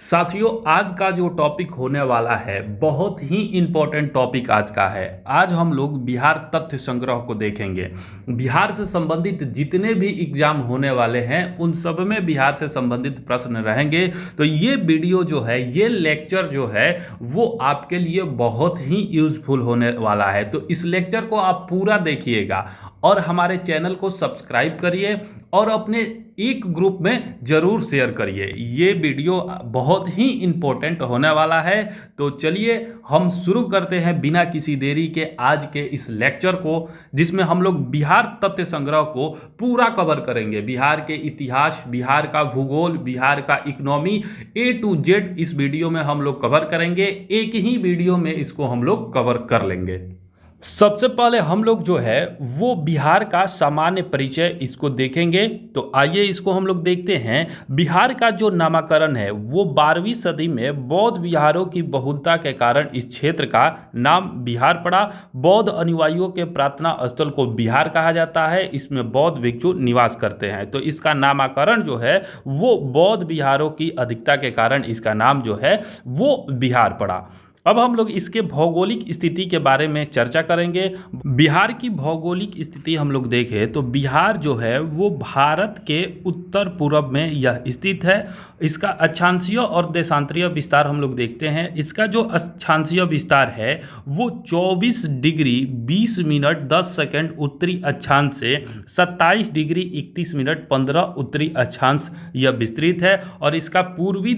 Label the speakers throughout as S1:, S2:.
S1: साथियों, आज का जो टॉपिक होने वाला है बहुत ही इम्पोर्टेंट टॉपिक आज का है। आज हम लोग बिहार तथ्य संग्रह को देखेंगे। बिहार से संबंधित जितने भी एग्जाम होने वाले हैं उन सब में बिहार से संबंधित प्रश्न रहेंगे। तो ये वीडियो जो है, ये लेक्चर जो है वो आपके लिए बहुत ही यूजफुल होने वाला है। तो इस लेक्चर को आप पूरा देखिएगा और हमारे चैनल को सब्सक्राइब करिए और अपने एक ग्रुप में ज़रूर शेयर करिए। ये वीडियो बहुत ही इम्पोर्टेंट होने वाला है। तो चलिए हम शुरू करते हैं बिना किसी देरी के आज के इस लेक्चर को, जिसमें हम लोग बिहार तथ्य संग्रह को पूरा कवर करेंगे। बिहार के इतिहास, बिहार का भूगोल, बिहार का इकोनॉमी A to Z इस वीडियो में हम लोग कवर करेंगे। एक ही वीडियो में इसको हम लोग कवर कर लेंगे। सबसे पहले हम लोग जो है वो बिहार का सामान्य परिचय इसको देखेंगे। तो आइए इसको हम लोग देखते हैं। बिहार का जो नामकरण है वो 12वीं सदी में बौद्ध विहारों की बहुलता के कारण इस क्षेत्र का नाम बिहार पड़ा। बौद्ध अनुयायियों के प्रार्थना स्थल को बिहार कहा जाता है। इसमें बौद्ध भिक्षु निवास करते हैं। तो इसका नामकरण जो है वो बौद्ध विहारों की अधिकता के कारण इसका नाम जो है वो बिहार पड़ा। अब हम लोग इसके भौगोलिक स्थिति के बारे में चर्चा करेंगे। बिहार की भौगोलिक स्थिति हम लोग देखें तो बिहार जो है वो भारत के उत्तर पूर्व में यह स्थित है। इसका अक्षांशीय और देशांतरीय विस्तार हम लोग देखते हैं। इसका जो अक्षांशीय विस्तार है वो 24 डिग्री 20 मिनट 10 सेकंड उत्तरी अक्षांश से 27 डिग्री 31 मिनट 15 उत्तरी अक्षांश यह विस्तृत है। और इसका पूर्वी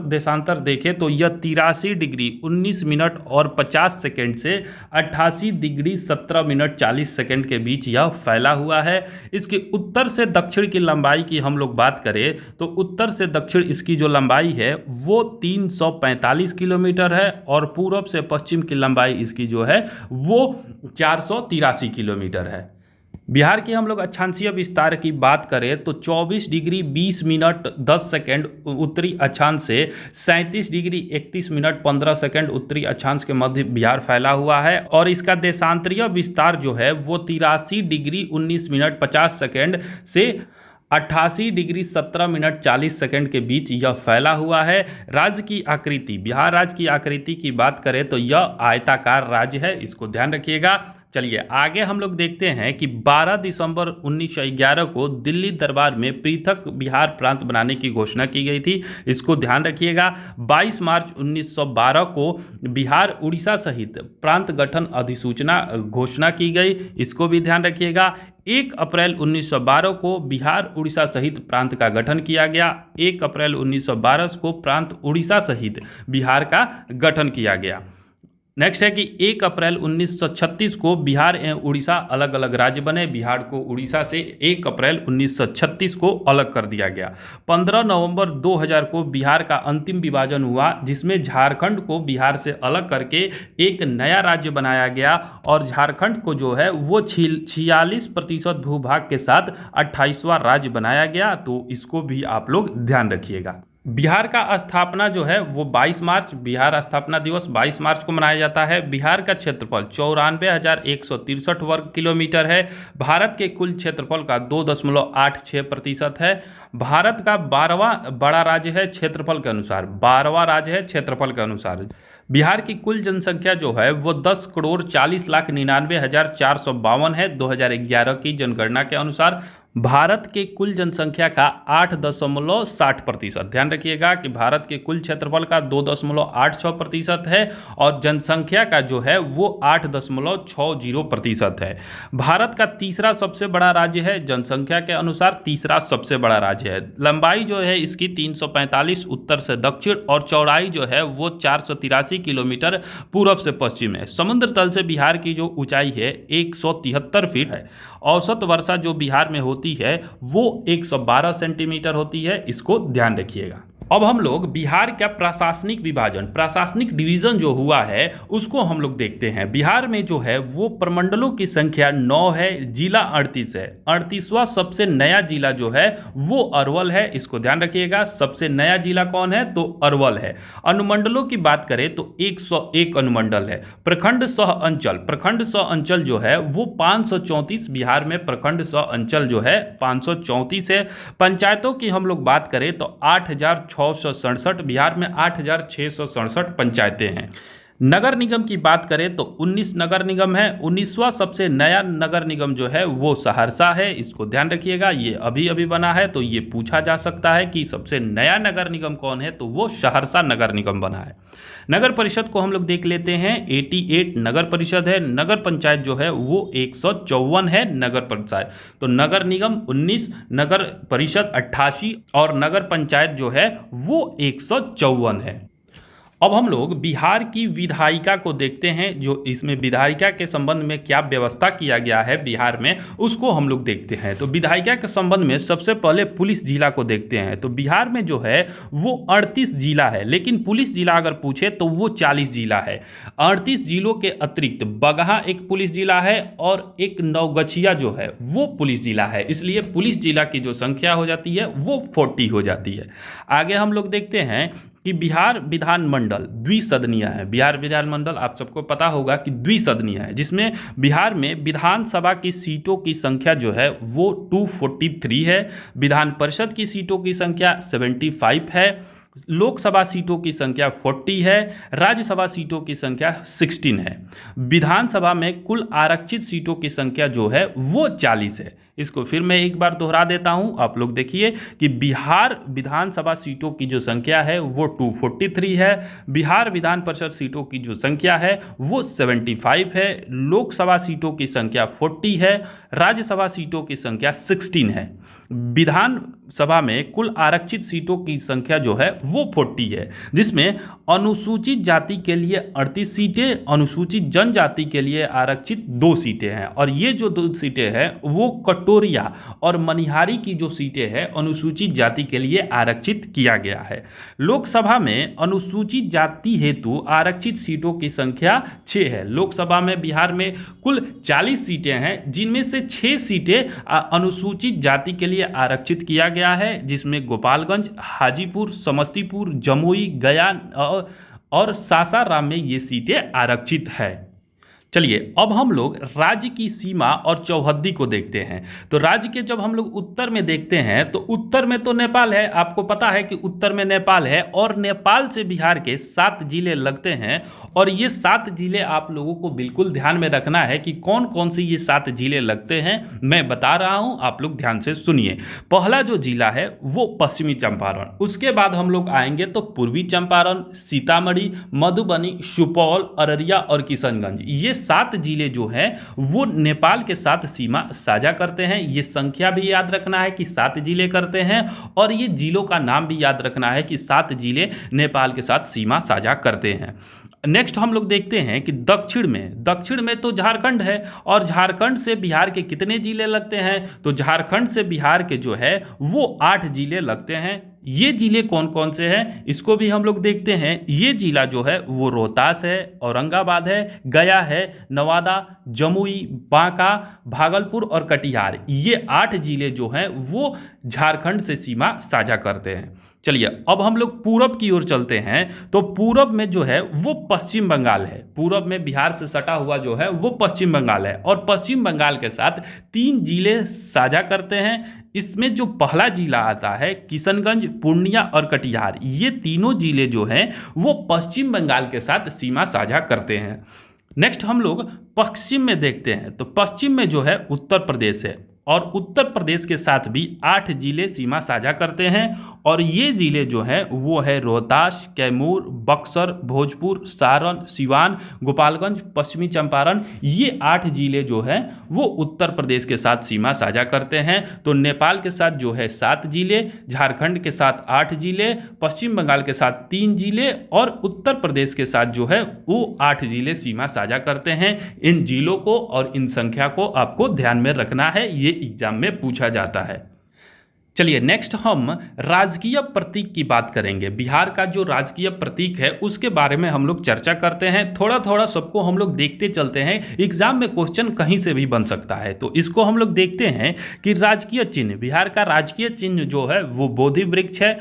S1: देशांतर देखें तो यह 83 डिग्री 19 मिनट और 50 सेकंड से 88 डिग्री 17 मिनट 40 सेकंड के बीच यह फैला हुआ है। इसके उत्तर से दक्षिण की लंबाई की हम लोग बात करें तो उत्तर से दक्षिण इसकी जो लंबाई है वो 345 किलोमीटर है और पूर्व से पश्चिम की लंबाई इसकी जो है वो 483 किलोमीटर है। बिहार की हम लोग अक्षांशीय विस्तार की बात करें तो 24 डिग्री 20 मिनट 10 सेकंड उत्तरी अक्षांश से 37 डिग्री 31 मिनट 15 सेकंड उत्तरी अक्षांश के मध्य बिहार फैला हुआ है। और इसका देशांतरीय विस्तार जो है वो 83 डिग्री 19 मिनट 50 सेकंड से 88 डिग्री 17 मिनट 40 सेकंड के बीच यह फैला हुआ है। राज्य की आकृति, बिहार राज्य की आकृति की बात करें तो यह आयताकार राज्य है, इसको ध्यान रखिएगा। चलिए आगे हम लोग देखते हैं कि 12 दिसंबर 1911 को दिल्ली दरबार में पृथक बिहार प्रांत बनाने की घोषणा की गई थी, इसको ध्यान रखिएगा। 22 मार्च 1912 को बिहार उड़ीसा सहित प्रांत गठन अधिसूचना घोषणा की गई, इसको भी ध्यान रखिएगा। 1 अप्रैल 1912 को बिहार उड़ीसा सहित प्रांत का गठन किया गया। 1 अप्रैल 1912 को प्रांत उड़ीसा सहित बिहार का गठन किया गया। नेक्स्ट है कि 1 अप्रैल 1936 को बिहार एवं उड़ीसा अलग अलग राज्य बने। बिहार को उड़ीसा से 1 अप्रैल 1936 को अलग कर दिया गया। 15 नवंबर 2000 को बिहार का अंतिम विभाजन हुआ, जिसमें झारखंड को बिहार से अलग करके एक नया राज्य बनाया गया और झारखंड को जो है वो 46% भूभाग के साथ 28वां राज्य बनाया गया। तो इसको भी आप लोग ध्यान रखिएगा। बिहार का स्थापना जो है वो 22 मार्च, बिहार स्थापना दिवस 22 मार्च को मनाया जाता है। बिहार का क्षेत्रफल 94,163 वर्ग किलोमीटर है। भारत के कुल क्षेत्रफल का 2.86% है। भारत का 12वां बड़ा राज्य है क्षेत्रफल के अनुसार, 12वां राज्य है क्षेत्रफल के अनुसार। बिहार की कुल जनसंख्या जो है वो 10,40,99,452 है 2011 की जनगणना के अनुसार। भारत के कुल जनसंख्या का 8.60%, ध्यान रखिएगा कि भारत के कुल क्षेत्रफल का 2.86% है और जनसंख्या का जो है वो 8.60% है। भारत का तीसरा सबसे बड़ा राज्य है, जनसंख्या के अनुसार तीसरा सबसे बड़ा राज्य है। लंबाई जो है इसकी 345 उत्तर से दक्षिण और चौड़ाई जो है वो 483 किलोमीटर पूर्व से पश्चिम है। समुद्र तल से बिहार की जो ऊंचाई है 173 फीट है। औसत वर्षा जो बिहार में होती है वो 112 सेंटीमीटर होती है, इसको ध्यान रखिएगा। अब हम लोग बिहार का प्रशासनिक विभाजन, प्रशासनिक डिवीजन जो हुआ है उसको हम लोग देखते हैं। बिहार में जो है वो प्रमंडलों की संख्या 9 है, जिला 38 है। 38वां सबसे नया जिला जो है वो अरवल है, इसको ध्यान रखिएगा। सबसे नया जिला कौन है तो अरवल है। अनुमंडलों की बात करें तो 101 अनुमंडल है। प्रखंड सह अंचल, प्रखंड सह अंचल जो है वो 534, बिहार में प्रखंड सह अंचल जो है 534 है। पंचायतों की हम लोग बात करें तो 8,000 8,667, बिहार में 8,667 पंचायतें हैं। नगर निगम की बात करें तो 19 नगर निगम है। 19वां सबसे नया नगर निगम जो है वो सहरसा है, इसको ध्यान रखिएगा, ये अभी अभी बना है, तो ये पूछा जा सकता है कि सबसे नया नगर निगम कौन है, तो वो सहरसा नगर निगम बना है। नगर परिषद को हम लोग देख लेते हैं, 88 नगर परिषद है। नगर पंचायत जो है वो 154 है नगर पंचायत। तो नगर निगम 19, नगर परिषद 88 और नगर पंचायत जो है वो 154 है। अब हम लोग बिहार की विधायिका को देखते हैं, जो इसमें विधायिका के संबंध में क्या व्यवस्था किया गया है बिहार में, उसको हम लोग देखते हैं। तो विधायिका के संबंध में सबसे पहले पुलिस जिला को देखते हैं। तो बिहार में जो है वो 38 जिला है, लेकिन पुलिस जिला अगर पूछे तो वो 40 जिला है। 38 जिलों के अतिरिक्त बगहा एक पुलिस जिला है और एक नवगछिया जो है वो पुलिस जिला है, इसलिए पुलिस जिला की जो संख्या हो जाती है वो 40 हो जाती है। आगे हम लोग देखते हैं कि बिहार विधानमंडल द्विसदनीय है। बिहार विधानमंडल आप सबको पता होगा कि द्विसदनीय है, जिसमें बिहार में विधानसभा की सीटों की संख्या जो है वो 243 है, विधान परिषद की सीटों की संख्या 75 है, लोकसभा सीटों की संख्या 40 है, राज्यसभा सीटों की संख्या 16 है। विधानसभा में कुल आरक्षित सीटों की संख्या जो है वो 40 है। इसको फिर मैं एक बार दोहरा देता हूं, आप लोग देखिए कि बिहार विधानसभा सीटों की जो संख्या है वो 243 है, बिहार विधान परिषद सीटों की जो संख्या है वो 75 है, लोकसभा सीटों की संख्या 40 है, राज्यसभा सीटों की संख्या 16 है। विधानसभा में कुल आरक्षित सीटों की संख्या जो है वो 40 है, जिसमें अनुसूचित जाति के लिए 38 सीटें, अनुसूचित जनजाति के लिए आरक्षित 2 सीटें हैं। और ये जो 2 सीटें हैं वो कटोरिया और मनिहारी की जो सीटें हैं अनुसूचित जाति के लिए आरक्षित किया गया है। लोकसभा में अनुसूचित जाति हेतु आरक्षित सीटों की संख्या 6 है। लोकसभा में बिहार में कुल 40 सीटें हैं, जिनमें से 6 सीटें अनुसूचित जाति के लिए आरक्षित किया गया है, जिसमें गोपालगंज, हाजीपुर, समस्तीपुर, जमुई, गया और सासाराम में ये सीटें आरक्षित है। चलिए अब हम लोग राज्य की सीमा और चौहद्दी को देखते हैं। तो राज्य के जब हम लोग उत्तर में देखते हैं तो उत्तर में तो नेपाल है, आपको पता है कि उत्तर में नेपाल है, और नेपाल से बिहार के 7 जिले लगते हैं। और ये 7 जिले आप लोगों को बिल्कुल ध्यान में रखना है कि कौन कौन से ये 7 जिले लगते हैं, मैं बता रहा हूं, आप लोग ध्यान से सुनिए। पहला जो जिला है वो पश्चिमी चंपारण, उसके बाद हम लोग आएंगे तो पूर्वी चंपारण, सीतामढ़ी, मधुबनी, सुपौल, अररिया और किशनगंज। ये 7 जिले जो हैं वो नेपाल के साथ सीमा साझा करते हैं। ये संख्या भी याद रखना है कि 7 जिले करते हैं, और ये जिलों का नाम भी याद रखना है कि 7 जिले नेपाल के साथ सीमा साझा करते हैं। नेक्स्ट हम लोग देखते हैं कि दक्षिण में तो झारखंड है, और झारखंड से बिहार के कितने जिले लगते हैं, तो झारखंड से बिहार के जो है वो 8 जिले लगते हैं। ये जिले कौन कौन से हैं इसको भी हम लोग देखते हैं। ये जिला जो है वो रोहतास है, औरंगाबाद है, गया है, नवादा, जमुई, बांका, भागलपुर और कटिहार। ये 8 जिले जो हैं वो झारखंड से सीमा साझा करते हैं। चलिए अब हम लोग पूरब की ओर चलते हैं। तो पूरब में जो है वो पश्चिम बंगाल है। पूरब में बिहार से सटा हुआ जो है वो पश्चिम बंगाल है, और पश्चिम बंगाल के साथ 3 जिले साझा करते हैं। इसमें जो पहला जिला आता है किशनगंज, पूर्णिया और कटिहार, ये तीनों जिले जो हैं वो पश्चिम बंगाल के साथ सीमा साझा करते हैं। नेक्स्ट हम लोग पश्चिम में देखते हैं। तो पश्चिम में जो है उत्तर प्रदेश है, और उत्तर प्रदेश के साथ भी 8 जिले सीमा साझा करते हैं। और ये जिले जो हैं वो है रोहतास, कैमूर, बक्सर, भोजपुर, सारण, सिवान, गोपालगंज, पश्चिमी चंपारण। ये 8 जिले जो हैं वो उत्तर प्रदेश के साथ सीमा साझा करते हैं। तो नेपाल के साथ जो है 7 जिले, झारखंड के साथ 8 जिले, पश्चिम बंगाल के साथ 3 जिले, और उत्तर प्रदेश के साथ जो है वो 8 जिले सीमा साझा करते हैं। इन जिलों को और इन संख्या को आपको ध्यान में रखना है, ये एग्जाम में पूछा जाता है। चलिए नेक्स्ट हम राजकीय प्रतीक की बात करेंगे। बिहार का जो राजकीय प्रतीक है उसके बारे में हम लोग चर्चा करते हैं। थोड़ा थोड़ा सबको हम लोग देखते चलते हैं, एग्जाम में क्वेश्चन कहीं से भी बन सकता है। तो इसको हम लोग देखते हैं कि राजकीय चिन्ह, बिहार का राजकीय चिन्ह जो है वो बोधि वृक्ष है।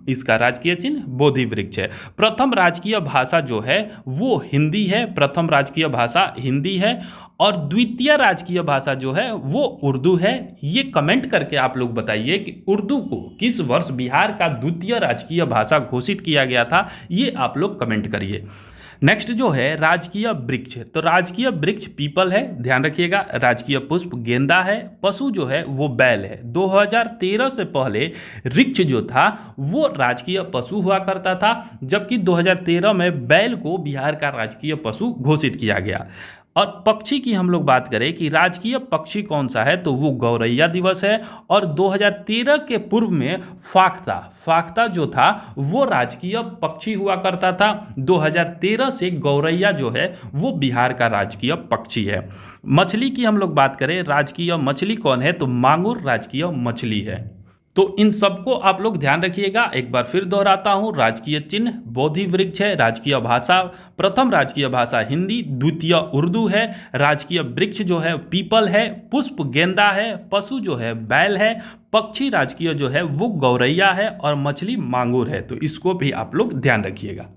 S1: इसका राजकीय चिन्ह बोधि वृक्ष है। प्रथम राजकीय भाषा जो है वो हिंदी है, प्रथम राजकीय भाषा हिंदी है। और द्वितीय राजकीय भाषा जो है वो उर्दू है। ये कमेंट करके आप लोग बताइए कि उर्दू को किस वर्ष बिहार का द्वितीय राजकीय भाषा घोषित किया गया था, ये आप लोग कमेंट करिए। नेक्स्ट जो है राजकीय वृक्ष, तो राजकीय वृक्ष पीपल है, ध्यान रखिएगा। राजकीय पुष्प गेंदा है। पशु जो है वो बैल है। 2013 से पहले वृक्ष जो था वो राजकीय पशु हुआ करता था, जबकि 2013 में बैल को बिहार का राजकीय पशु घोषित किया गया। और पक्षी की हम लोग बात करें कि राजकीय पक्षी कौन सा है, तो वो गौरैया दिवस है। और 2013 के पूर्व में फाख्ता जो था वो राजकीय पक्षी हुआ करता था। 2013 से गौरैया जो है वो बिहार का राजकीय पक्षी है। मछली की हम लोग बात करें, राजकीय मछली कौन है, तो मांगुर राजकीय मछली है। तो इन सबको आप लोग ध्यान रखिएगा। एक बार फिर दोहराता हूँ, राजकीय चिन्ह बोधि वृक्ष है। राजकीय भाषा, प्रथम राजकीय भाषा हिंदी, द्वितीय उर्दू है। राजकीय वृक्ष जो है पीपल है। पुष्प गेंदा है। पशु जो है बैल है। पक्षी राजकीय जो है वो गौरैया है और मछली मांगुर है। तो इसको भी आप लोग ध्यान रखिएगा।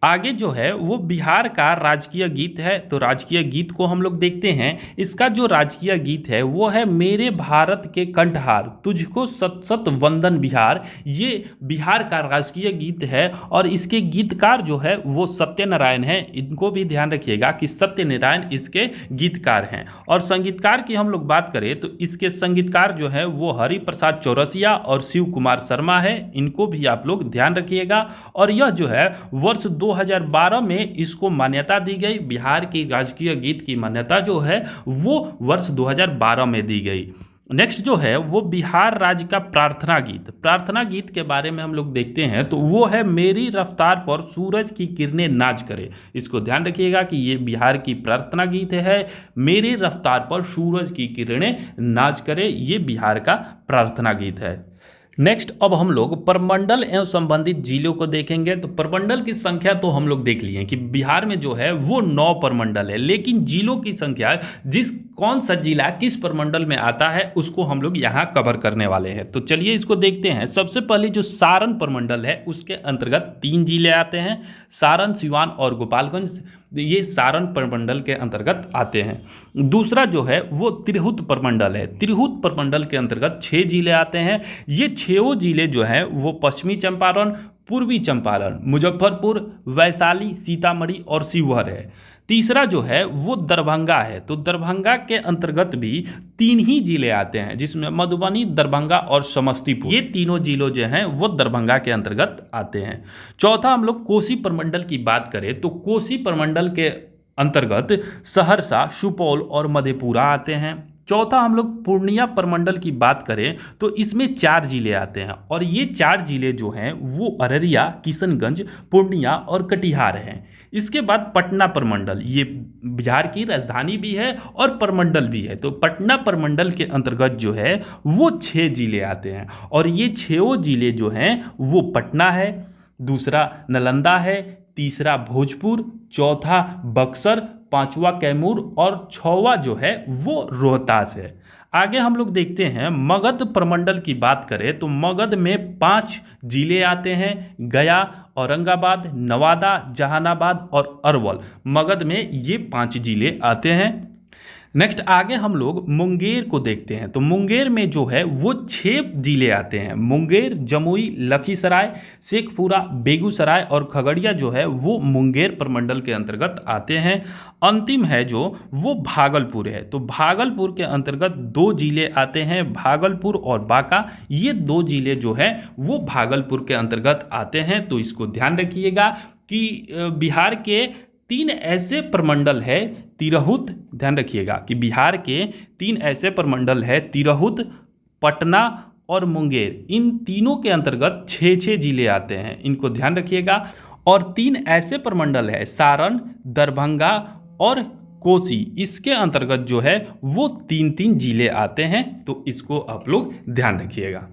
S1: आगे जो है वो बिहार का राजकीय गीत है। तो राजकीय गीत को हम लोग देखते हैं। इसका जो राजकीय गीत है वो है मेरे भारत के कंठहार तुझको सत सत वंदन बिहार। ये बिहार का राजकीय गीत है और इसके गीतकार जो है वो सत्यनारायण है। इनको भी ध्यान रखिएगा कि सत्यनारायण इसके गीतकार हैं। और संगीतकार की हम लोग बात करें तो इसके संगीतकार जो है वो हरिप्रसाद चौरसिया और शिव कुमार शर्मा है। इनको भी आप लोग ध्यान रखिएगा। और यह जो है वर्ष 2012 में इसको मान्यता दी गई। बिहार की राजकीय गीत की मान्यता जो है वो वर्ष 2012 में दी गई। नेक्स्ट जो है वो बिहार राज्य का प्रार्थना गीत के बारे में हम लोग देखते हैं। तो वो है मेरी रफ्तार पर सूरज की किरणें नाच करे। इसको ध्यान रखिएगा कि ये बिहार की प्रार्थना गीत है। मेरी रफ्तार पर सूरज की किरणें नाच करे, ये बिहार का प्रार्थना गीत है। नेक्स्ट अब हम लोग प्रमंडल एवं संबंधित जिलों को देखेंगे। तो प्रमंडल की संख्या तो हम लोग देख लिए कि बिहार में जो है वो 9 प्रमंडल है, लेकिन जिलों की संख्या कौन सा जिला किस प्रमंडल में आता है उसको हम लोग यहाँ कवर करने वाले हैं। तो चलिए इसको देखते हैं। सबसे पहले जो सारण प्रमंडल है उसके अंतर्गत 3 जिले आते हैं, सारण, सिवान और गोपालगंज। ये सारण प्रमंडल के अंतर्गत आते हैं। दूसरा जो है वो तिरहुत प्रमंडल है। तिरहुत प्रमंडल के अंतर्गत 6 जिले आते हैं। ये 6 जिले जो हैं वो पश्चिमी चंपारण, पूर्वी चंपारण, मुजफ्फरपुर, वैशाली, सीतामढ़ी और शिवहर है। तीसरा जो है वो दरभंगा है। तो दरभंगा के अंतर्गत भी 3 ही जिले आते हैं, जिसमें मधुबनी, दरभंगा और समस्तीपुर, ये तीनों जिलों जो हैं वो दरभंगा के अंतर्गत आते हैं। चौथा हम लोग कोसी प्रमंडल की बात करें तो कोसी प्रमंडल के अंतर्गत सहरसा, सुपौल और मधेपुरा आते हैं। चौथा हम लोग पूर्णिया प्रमंडल की बात करें तो इसमें 4 जिले आते हैं और ये 4 जिले जो हैं वो अररिया, किशनगंज, पूर्णिया और कटिहार हैं। इसके बाद पटना प्रमंडल, ये बिहार की राजधानी भी है और प्रमंडल भी है। तो पटना प्रमंडल के अंतर्गत जो है वो 6 जिले आते हैं और ये 6 जिले जो हैं वो पटना है, दूसरा नालंदा है, तीसरा भोजपुर, चौथा बक्सर, पांचवा कैमूर और 6वां जो है वो रोहतास है। आगे हम लोग देखते हैं मगध प्रमंडल की बात करें तो मगध में 5 जिले आते हैं, गया, औरंगाबाद, नवादा, जहानाबाद और अरवल। मगध में ये 5 जिले आते हैं। नेक्स्ट आगे हम लोग मुंगेर को देखते हैं। तो मुंगेर में जो है वो 6 जिले आते हैं। मुंगेर, जमुई, लखीसराय, शेखपुरा, बेगूसराय और खगड़िया जो है वो मुंगेर प्रमंडल के अंतर्गत आते हैं। अंतिम है जो वो भागलपुर है। तो भागलपुर के अंतर्गत 2 जिले आते हैं, भागलपुर और बांका। ये 2 जिले जो है वो भागलपुर के अंतर्गत आते हैं। तो इसको ध्यान रखिएगा कि बिहार के 3 ऐसे प्रमंडल है, तिरहुत, ध्यान रखिएगा कि बिहार के 3 ऐसे प्रमंडल है, तिरहुत, पटना और मुंगेर। इन तीनों के अंतर्गत 6-6 जिले आते हैं, इनको ध्यान रखिएगा। और 3 ऐसे प्रमंडल है, सारण, दरभंगा और कोसी, इसके अंतर्गत जो है वो 3-3 जिले आते हैं। तो इसको आप लोग ध्यान रखिएगा।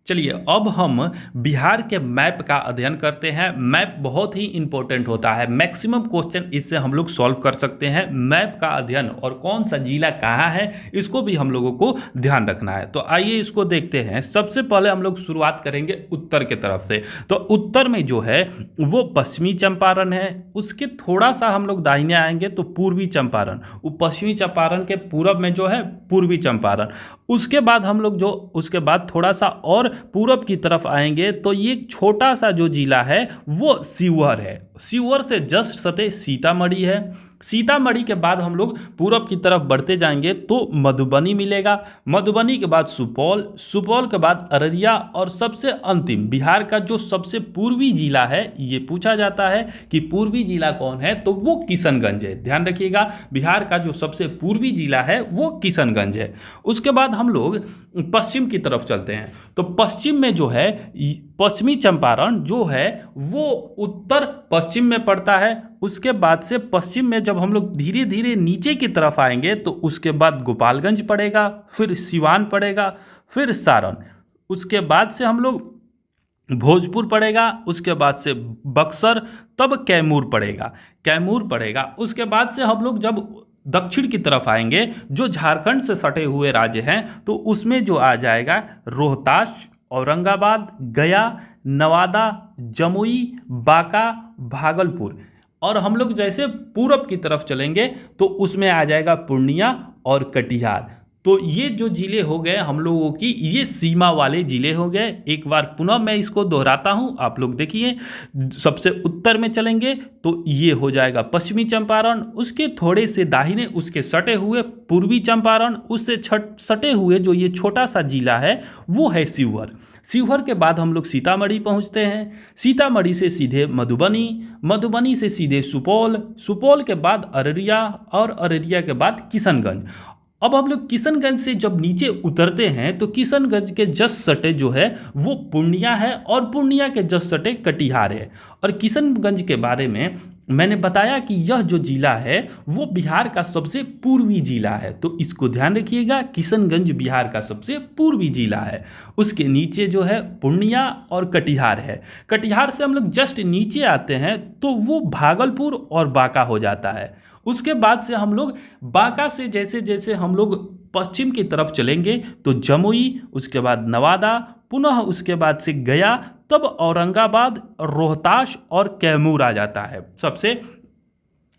S1: चलिए अब हम बिहार के मैप का अध्ययन करते हैं। मैप बहुत ही इंपॉर्टेंट होता है, मैक्सिमम क्वेश्चन इससे हम लोग सॉल्व कर सकते हैं। मैप का अध्ययन और कौन सा जिला कहाँ है इसको भी हम लोगों को ध्यान रखना है। तो आइए इसको देखते हैं। सबसे पहले हम लोग शुरुआत करेंगे उत्तर के तरफ से। तो उत्तर में जो है वो पश्चिमी चंपारण है, उसके थोड़ा सा हम लोग दाहिने आएंगे तो पूर्वी चंपारण, वो पश्चिमी चंपारण के पूरब में जो है पूर्वी चंपारण। उसके बाद हम लोग जो उसके बाद थोड़ा सा और पूरब की तरफ आएंगे तो ये छोटा सा जो जिला है वो शिवहर है। शिवहर से जस्ट सटे सीतामढ़ी है। सीतामढ़ी के बाद हम लोग पूरब की तरफ बढ़ते जाएंगे तो मधुबनी मिलेगा। मधुबनी के बाद सुपौल, सुपौल के बाद अररिया और सबसे अंतिम बिहार का जो सबसे पूर्वी जिला है, ये पूछा जाता है कि पूर्वी जिला कौन है, तो वो किशनगंज है। ध्यान रखिएगा, बिहार का जो सबसे पूर्वी जिला है वो किशनगंज है। उसके बाद हम लोग पश्चिम की तरफ चलते हैं। तो पश्चिम में जो है पश्चिमी चंपारण जो है वो उत्तर पश्चिम में पड़ता है। उसके बाद से पश्चिम में जब हम लोग धीरे धीरे नीचे की तरफ आएंगे तो उसके बाद गोपालगंज पड़ेगा, फिर सिवान पड़ेगा, फिर सारण। उसके बाद से हम लोग भोजपुर पड़ेगा, उसके बाद से बक्सर, तब कैमूर पड़ेगा, कैमूर पड़ेगा। उसके बाद से हम लोग जब दक्षिण की तरफ आएंगे जो झारखंड से सटे हुए राज्य हैं तो उसमें जो आ जाएगा रोहतास, औरंगाबाद, गया, नवादा, जमुई, बांका, भागलपुर। और हम लोग जैसे पूरब की तरफ चलेंगे तो उसमें आ जाएगा पूर्णिया और कटिहार। तो ये जो जिले हो गए हम लोगों की, ये सीमा वाले जिले हो गए। एक बार पुनः मैं इसको दोहराता हूँ, आप लोग देखिए। सबसे उत्तर में चलेंगे तो ये हो जाएगा पश्चिमी चंपारण, उसके थोड़े से दाहिने उसके सटे हुए पूर्वी चंपारण, उससे सटे हुए जो ये छोटा सा जिला है वो है शिवहर। शिवहर के बाद हम लोग सीतामढ़ी पहुंचते हैं, सीतामढ़ी से सीधे मधुबनी, मधुबनी से सीधे सुपौल, सुपौल के बाद अररिया और अररिया के बाद किशनगंज। अब हम लोग किशनगंज से जब नीचे उतरते हैं तो किशनगंज के जस्ट सटे जो है वो पूर्णिया है और पूर्णिया के जस्ट सटे कटिहार है। और किशनगंज के बारे में मैंने बताया कि यह जो जिला है वो बिहार का सबसे पूर्वी जिला है, तो इसको ध्यान रखिएगा, किशनगंज बिहार का सबसे पूर्वी जिला है। उसके नीचे जो है पूर्णिया और कटिहार है। कटिहार से हम लोग जस्ट नीचे आते हैं तो वो भागलपुर और बांका हो जाता है। उसके बाद से हम लोग बांका से जैसे जैसे हम लोग पश्चिम की तरफ चलेंगे तो जमुई, उसके बाद नवादा, पुनः उसके बाद से गया, तब औरंगाबाद, रोहतास और कैमूर आ जाता है। सबसे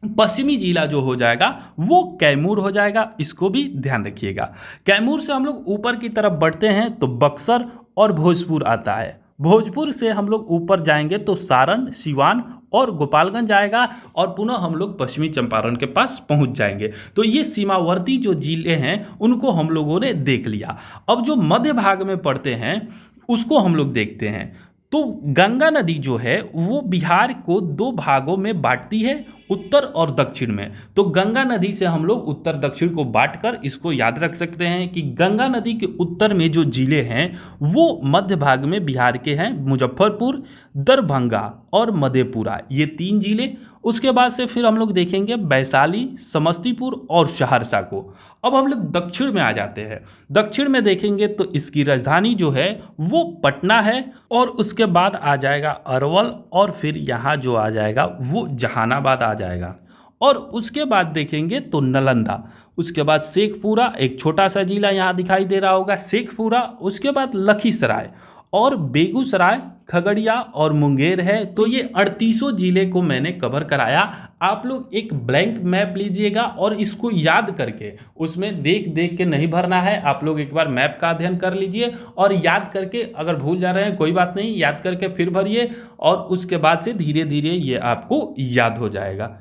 S1: पश्चिमी जिला जो हो जाएगा वो कैमूर हो जाएगा, इसको भी ध्यान रखिएगा। कैमूर से हम लोग ऊपर की तरफ बढ़ते हैं तो बक्सर और भोजपुर आता है। भोजपुर से हम लोग ऊपर जाएंगे तो सारण, सिवान और गोपालगंज आएगा और पुनः हम लोग पश्चिमी चंपारण के पास पहुंच जाएंगे। तो ये सीमावर्ती जो जिले हैं उनको हम लोगों ने देख लिया। अब जो मध्य भाग में पड़ते हैं उसको हम लोग देखते हैं। तो गंगा नदी जो है वो बिहार को दो भागों में बांटती है, उत्तर और दक्षिण में। तो गंगा नदी से हम लोग उत्तर दक्षिण को बांटकर इसको याद रख सकते हैं कि गंगा नदी के उत्तर में जो जिले हैं वो मध्य भाग में बिहार के हैं, मुजफ्फरपुर, दरभंगा और मधेपुरा, ये 3 जिले। उसके बाद से फिर हम लोग देखेंगे वैशाली, समस्तीपुर और सहरसा को। अब हम लोग दक्षिण में आ जाते हैं। दक्षिण में देखेंगे तो इसकी राजधानी जो है वो पटना है और उसके बाद आ जाएगा अरवल और फिर यहाँ जो आ जाएगा वो जहानाबाद आ जाएगा। और उसके बाद देखेंगे तो नालंदा, उसके बाद शेखपुरा, एक छोटा सा जिला यहाँ दिखाई दे रहा होगा शेखपुरा, उसके बाद लखीसराय और बेगूसराय, खगड़िया और मुंगेर है। तो ये 38 जिले को मैंने कवर कराया। आप लोग एक ब्लैंक मैप लीजिएगा और इसको याद करके, उसमें देख देख के नहीं भरना है, आप लोग एक बार मैप का अध्ययन कर लीजिए और याद करके, अगर भूल जा रहे हैं कोई बात नहीं, याद करके फिर भरिए और उसके बाद से धीरे धीरे ये आपको याद हो जाएगा।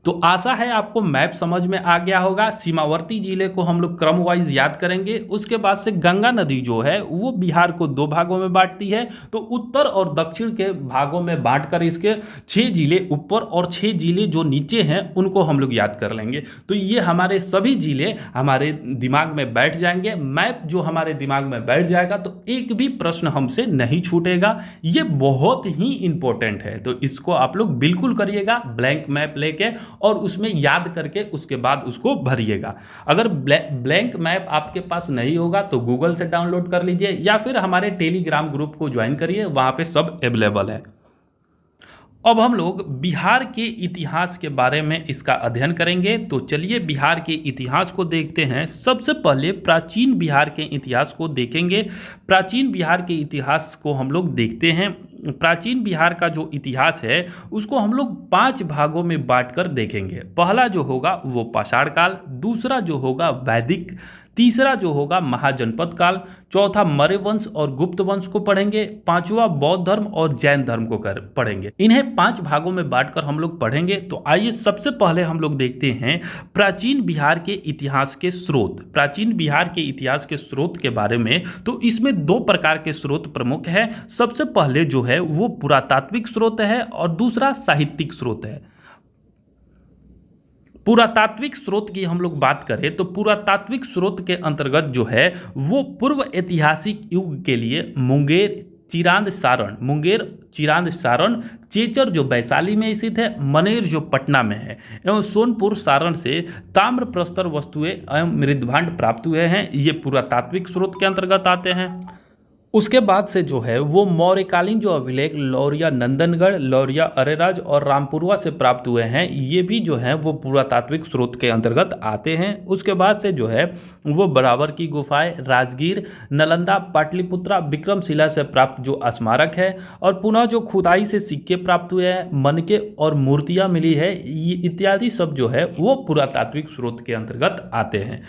S1: तो आशा है आपको मैप समझ में आ गया होगा। सीमावर्ती जिले को हम लोग क्रम वाइज याद करेंगे। उसके बाद से गंगा नदी जो है वो बिहार को 2 भागों में बांटती है, तो उत्तर और दक्षिण के भागों में बांटकर इसके 6 जिले ऊपर और 6 जिले जो नीचे हैं उनको हम लोग याद कर लेंगे। तो ये हमारे सभी जिले हमारे दिमाग में बैठ जाएंगे। मैप जो हमारे दिमाग में बैठ जाएगा तो एक भी प्रश्न हमसे नहीं छूटेगा। ये बहुत ही इंपॉर्टेंट है, तो इसको आप लोग बिल्कुल करिएगा ब्लैंक मैप लेके और उसमें याद करके उसके बाद उसको भरिएगा। अगर ब्लैंक मैप आपके पास नहीं होगा तो गूगल से डाउनलोड कर लीजिए या फिर हमारे टेलीग्राम ग्रुप को ज्वाइन करिए, वहाँ पे सब अवेलेबल है। अब हम लोग बिहार के इतिहास के बारे में इसका अध्ययन करेंगे। तो चलिए बिहार के इतिहास को देखते हैं। सबसे पहले प्राचीन बिहार के इतिहास को देखेंगे। प्राचीन बिहार के इतिहास को हम लोग देखते हैं। प्राचीन बिहार का जो इतिहास है उसको हम लोग 5 भागों में बांटकर देखेंगे। पहला जो होगा वो पाषाण काल, दूसरा जो होगा वैदिक, तीसरा जो होगा महाजनपद काल, चौथा मौर्य वंश और गुप्त वंश को पढ़ेंगे, पांचवा बौद्ध धर्म और जैन धर्म को पढ़ेंगे। इन्हें 5 भागों में बांटकर हम लोग पढ़ेंगे। तो आइए सबसे पहले हम लोग देखते हैं प्राचीन बिहार के इतिहास के स्रोत। प्राचीन बिहार के इतिहास के स्रोत के बारे में तो इसमें 2 प्रकार के स्रोत प्रमुख है। सबसे पहले जो है वो पुरातात्विक स्रोत है और दूसरा साहित्यिक स्रोत है। पुरातात्विक स्रोत की हम लोग बात करें तो पुरातात्विक स्रोत के अंतर्गत जो है वो पूर्व ऐतिहासिक युग के लिए मुंगेर, चिरांद सारण, चेचर जो वैशाली में स्थित है, मनेर जो पटना में है, एवं सोनपुर सारण से ताम्र प्रस्तर वस्तुएं एवं मृदभांड प्राप्त हुए हैं। ये पुरातात्विक स्रोत के अंतर्गत आते हैं। उसके बाद से जो है वो मौर्यकालीन जो अभिलेख लौरिया नंदनगढ़, लौरिया अरेराज और रामपुरवा से प्राप्त हुए हैं, ये भी जो है वो पुरातात्विक स्रोत के अंतर्गत आते हैं। उसके बाद से जो है वो बराबर की गुफाएं, राजगीर, नालंदा, पाटलिपुत्रा, विक्रमशिला से प्राप्त जो स्मारक है और पुनः जो खुदाई से सिक्के प्राप्त हुए हैं, मनके और मूर्तियाँ मिली है, ये इत्यादि सब जो है वो पुरातात्विक स्रोत के अंतर्गत आते हैं।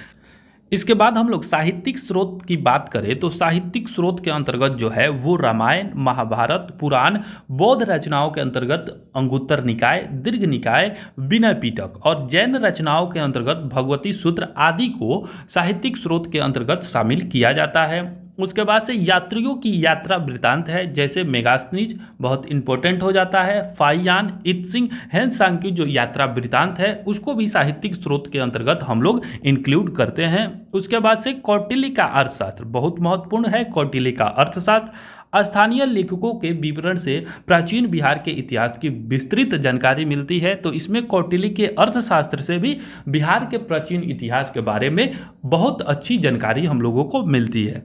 S1: इसके बाद हम लोग साहित्यिक स्रोत की बात करें तो साहित्यिक स्रोत के अंतर्गत जो है वो रामायण, महाभारत, पुराण, बौद्ध रचनाओं के अंतर्गत अंगुत्तर निकाय, दीर्घ निकाय, विनय पिटक और जैन रचनाओं के अंतर्गत भगवती सूत्र आदि को साहित्यिक स्रोत के अंतर्गत शामिल किया जाता है। उसके बाद से यात्रियों की यात्रा वृतांत है, जैसे मेगास्थनीज बहुत इंपॉर्टेंट हो जाता है। फाइयान, इत्सिंग, हेनसांग की जो यात्रा वृतांत है उसको भी साहित्यिक स्रोत के अंतर्गत हम लोग इंक्लूड करते हैं। उसके बाद से कौटिल्य का अर्थशास्त्र बहुत महत्वपूर्ण है। कौटिल्य का अर्थशास्त्र स्थानीय लेखकों के विवरण से प्राचीन बिहार के इतिहास की विस्तृत जानकारी मिलती है। तो इसमें कौटिल्य के अर्थशास्त्र से भी बिहार के प्राचीन इतिहास के बारे में बहुत अच्छी जानकारी हम लोगों को मिलती है।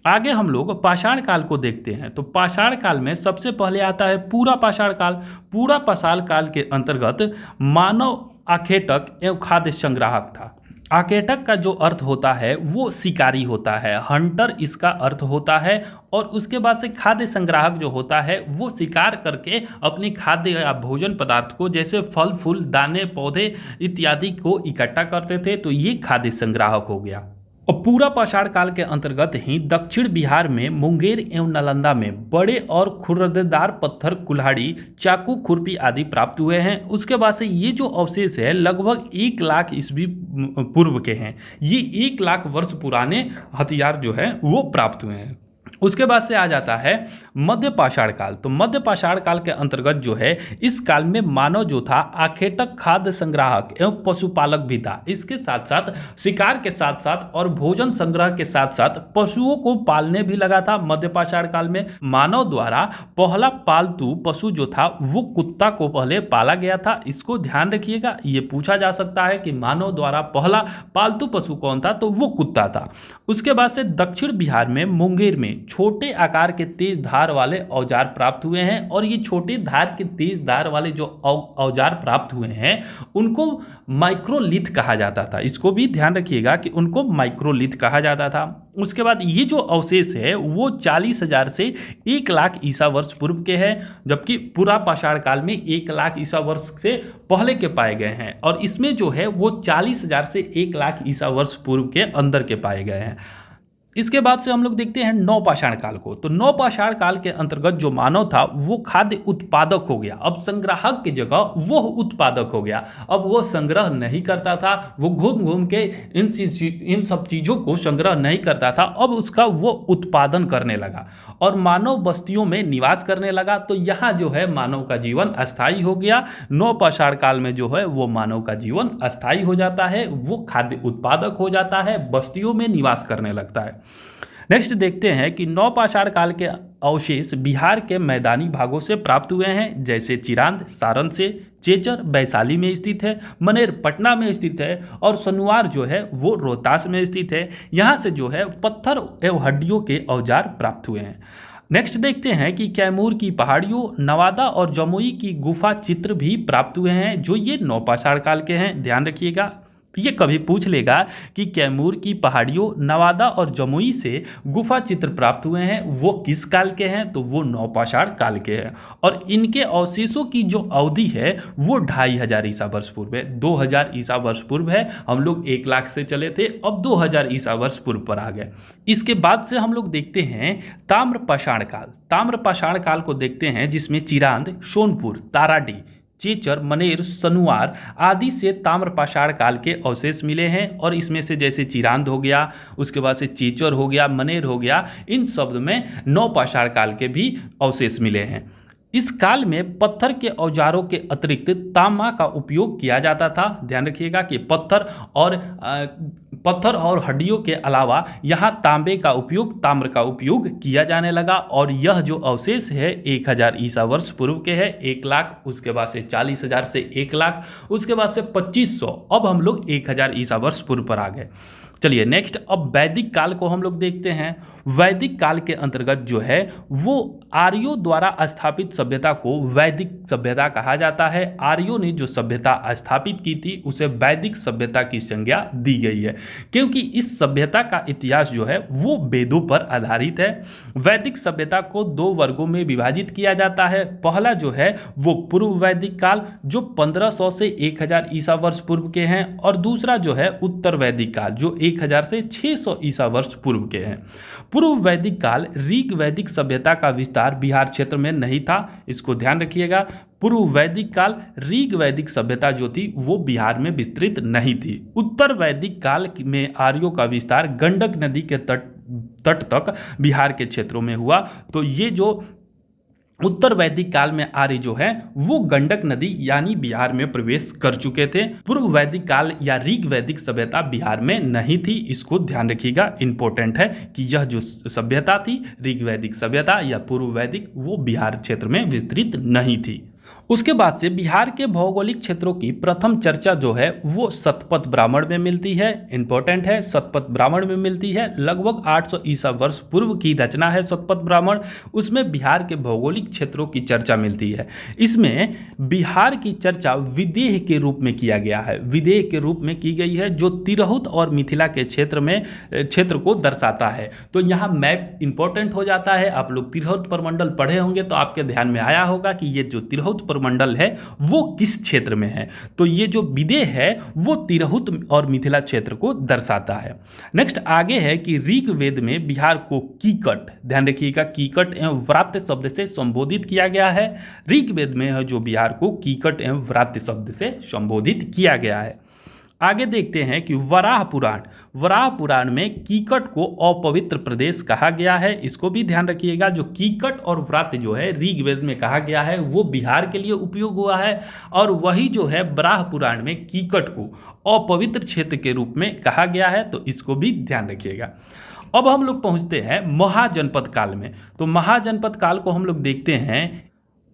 S1: आगे हम लोग पाषाण काल को देखते हैं। तो पाषाण काल में सबसे पहले आता है पूरा पाषाण काल। पूरा पाषाण काल के अंतर्गत मानव आखेटक एवं खाद्य संग्राहक था। आखेटक का जो अर्थ होता है वो शिकारी होता है, हंटर इसका अर्थ होता है। और उसके बाद से खाद्य संग्राहक जो होता है वो शिकार करके अपनी खाद्य या भोजन पदार्थ को, जैसे फल फूल, दाने, पौधे इत्यादि को इकट्ठा करते थे। तो ये खाद्य संग्राहक हो गया। और पूरा पाषाण काल के अंतर्गत ही दक्षिण बिहार में मुंगेर एवं नालंदा में बड़े और खुरदरेदार पत्थर, कुल्हाड़ी, चाकू, खुरपी आदि प्राप्त हुए हैं। उसके बाद से ये जो अवशेष है लगभग 1 लाख ईस्वी पूर्व के हैं। ये 1 लाख वर्ष पुराने हथियार जो है वो प्राप्त हुए हैं। उसके बाद से आ जाता है मध्य पाषाण काल। तो मध्य पाषाण काल के अंतर्गत जो है इस काल में मानव जो था आखेटक, खाद्य संग्राहक एवं पशुपालक भी था। इसके साथ साथ शिकार के साथ साथ और भोजन संग्रह के साथ साथ पशुओं को पालने भी लगा था। मध्य पाषाण काल में मानव द्वारा पहला पालतू पशु जो था वो कुत्ता को पहले पाला गया था। इसको ध्यान रखिएगा, ये पूछा जा सकता है कि मानव द्वारा पहला पालतू पशु कौन था, तो वो कुत्ता था। उसके बाद से दक्षिण बिहार में मुंगेर में छोटे आकार के तेज धार वाले औजार प्राप्त हुए हैं। और ये छोटे धार के तेज धार वाले जो औजार प्राप्त हुए हैं उनको माइक्रोलिथ कहा जाता था। इसको भी ध्यान रखिएगा कि उनको माइक्रोलिथ कहा जाता था। उसके बाद ये जो अवशेष है वो 40,000 से 1 लाख ईसा वर्ष पूर्व के हैं, जबकि पूरा पाषाण काल में 1 लाख ईसा वर्ष से पहले के पाए गए हैं। और इसमें जो है वो 40,000 से 1 लाख ईसा वर्ष पूर्व के अंदर के पाए गए हैं। इसके बाद से हम लोग देखते हैं नवपाषाण काल को। तो नवपाषाण काल के अंतर्गत जो मानव था वो खाद्य उत्पादक हो गया। अब संग्राहक की जगह वो उत्पादक हो गया। अब वो संग्रह नहीं करता था, वो घूम घूम के इन सब चीज़ों को संग्रह नहीं करता था। अब उसका वो उत्पादन करने लगा और मानव बस्तियों में निवास करने लगा। तो यहाँ जो है मानव का जीवन अस्थायी हो गया। नवपाषाण काल में जो है वो मानव का जीवन अस्थायी हो जाता है, वो खाद्य उत्पादक हो जाता है, बस्तियों में निवास करने लगता है। नेक्स्ट देखते हैं कि नवपाषाण काल के अवशेष बिहार के मैदानी भागों से प्राप्त हुए हैं, जैसे चिरांद सारण से, चेचर वैशाली में स्थित है, मनेर पटना में स्थित है और सनुआर जो है वो रोहतास में स्थित है। यहाँ से जो है पत्थर एवं हड्डियों के औजार प्राप्त हुए हैं। नेक्स्ट देखते हैं कि कैमूर की पहाड़ियों, नवादा और जमुई की गुफा चित्र भी प्राप्त हुए हैं, जो ये नवपाषाण काल के हैं। ध्यान रखिएगा, ये कभी पूछ लेगा कि कैमूर की पहाड़ियों, नवादा और जमुई से गुफा चित्र प्राप्त हुए हैं, वो किस काल के हैं, तो वो नवपाषाण काल के हैं। और इनके अवशेषों की जो अवधि है वो 2500 ईसा वर्ष पूर्व है। 2000 ईसा वर्ष पूर्व है, हम लोग 1 लाख से चले थे, अब 2000 ईसा वर्ष पूर्व पर आ गए। इसके बाद से हम लोग देखते हैं ताम्रपाषाण काल। ताम्रपाषाण काल को देखते हैं, जिसमें चिरांद, सोनपुर, ताराडीह, चेचर, मनेर, सनुआर आदि से ताम्रपाषाण काल के अवशेष मिले हैं। और इसमें से जैसे चिरांद हो गया, उसके बाद से चेचर हो गया, मनेर हो गया, इन शब्द में नवपाषाण काल के भी अवशेष मिले हैं। इस काल में पत्थर के औजारों के अतिरिक्त तांबा का उपयोग किया जाता था। ध्यान रखिएगा कि पत्थर और हड्डियों के अलावा यहाँ तांबे का उपयोग, ताम्र का उपयोग किया जाने लगा। और यह जो अवशेष है 1000 ईसा वर्ष पूर्व के है। 1 लाख, उसके बाद से 40,000 से 1 लाख, उसके बाद से 2500, अब हम लोग 1000 ईसा वर्ष पूर्व पर आ गए। चलिए नेक्स्ट, अब वैदिक काल को हम लोग देखते हैं। वैदिक काल के अंतर्गत जो है वो आर्यों द्वारा स्थापित सभ्यता को वैदिक सभ्यता कहा जाता है। आर्यों ने जो सभ्यता स्थापित की थी उसे वैदिक सभ्यता की संज्ञा दी गई है, क्योंकि इस सभ्यता का इतिहास जो है वो वेदों पर आधारित है। वैदिक सभ्यता को 2 वर्गों में विभाजित किया जाता है। पहला जो है वो पूर्व वैदिक काल, जो 1500 से 1000 ईसा वर्ष पूर्व के हैं, और दूसरा जो है उत्तर वैदिक काल, जो 1000 से 600 ईसा वर्ष पूर्व के हैं। पूर्व वैदिक काल ऋग वैदिक सभ्यता का विस्तार बिहार क्षेत्र में नहीं था, इसको ध्यान रखिएगा। पूर्व वैदिक काल ऋग वैदिक सभ्यता जो थी वो बिहार में विस्तृत नहीं थी। उत्तर वैदिक काल में आर्यों का विस्तार गंडक नदी के तट तक बिहार के क्षेत्रों में हुआ। तो ये जो उत्तर वैदिक काल में आर्य जो है वो गंडक नदी यानी बिहार में प्रवेश कर चुके थे। पूर्व वैदिक काल या ऋग वैदिक सभ्यता बिहार में नहीं थी, इसको ध्यान रखिएगा। इंपॉर्टेंट है कि यह जो सभ्यता थी ऋग वैदिक सभ्यता या पूर्व वैदिक, वो बिहार क्षेत्र में विस्तृत नहीं थी। उसके बाद से बिहार के भौगोलिक क्षेत्रों की प्रथम चर्चा जो है वो शतपथ ब्राह्मण में मिलती है। इंपॉर्टेंट है, शतपथ ब्राह्मण में मिलती है। लगभग 800 ईसा वर्ष पूर्व की रचना है शतपथ ब्राह्मण। उसमें बिहार के भौगोलिक क्षेत्रों की चर्चा मिलती है। इसमें बिहार की चर्चा विदेह के रूप में किया गया है, विदेह के रूप में की गई है, जो तिरहुत और मिथिला के क्षेत्र को दर्शाता है। तो यहाँ मैप इंपॉर्टेंट हो जाता है। आप लोग तिरहुत प्रमंडल पढ़े होंगे तो आपके ध्यान में आया होगा कि ये जो तिरहुत प्रमंडल है वो किस क्षेत्र में है। तो ये जो विदेह है वो तिरहुत और मिथिला क्षेत्र को दर्शाता है। नेक्स्ट आगे है कि ऋग वेद में बिहार को कीकट, ध्यान रखिएगा, कीकट एवं व्रात्य शब्द से संबोधित किया गया है। ऋग वेद में है जो बिहार को कीकट एवं व्रात्य शब्द से संबोधित किया गया है। आगे देखते हैं कि वराह पुराण में कीकट को अपवित्र प्रदेश कहा गया है। इसको भी ध्यान रखिएगा। जो कीकट और व्रात्य जो है ऋग्वेद में कहा गया है वो बिहार के लिए उपयोग हुआ है, और वही जो है वराह पुराण में कीकट को अपवित्र क्षेत्र के रूप में कहा गया है। तो इसको भी ध्यान रखिएगा। अब हम लोग पहुंचते हैं महाजनपद काल में। तो महाजनपद काल को हम लोग देखते हैं।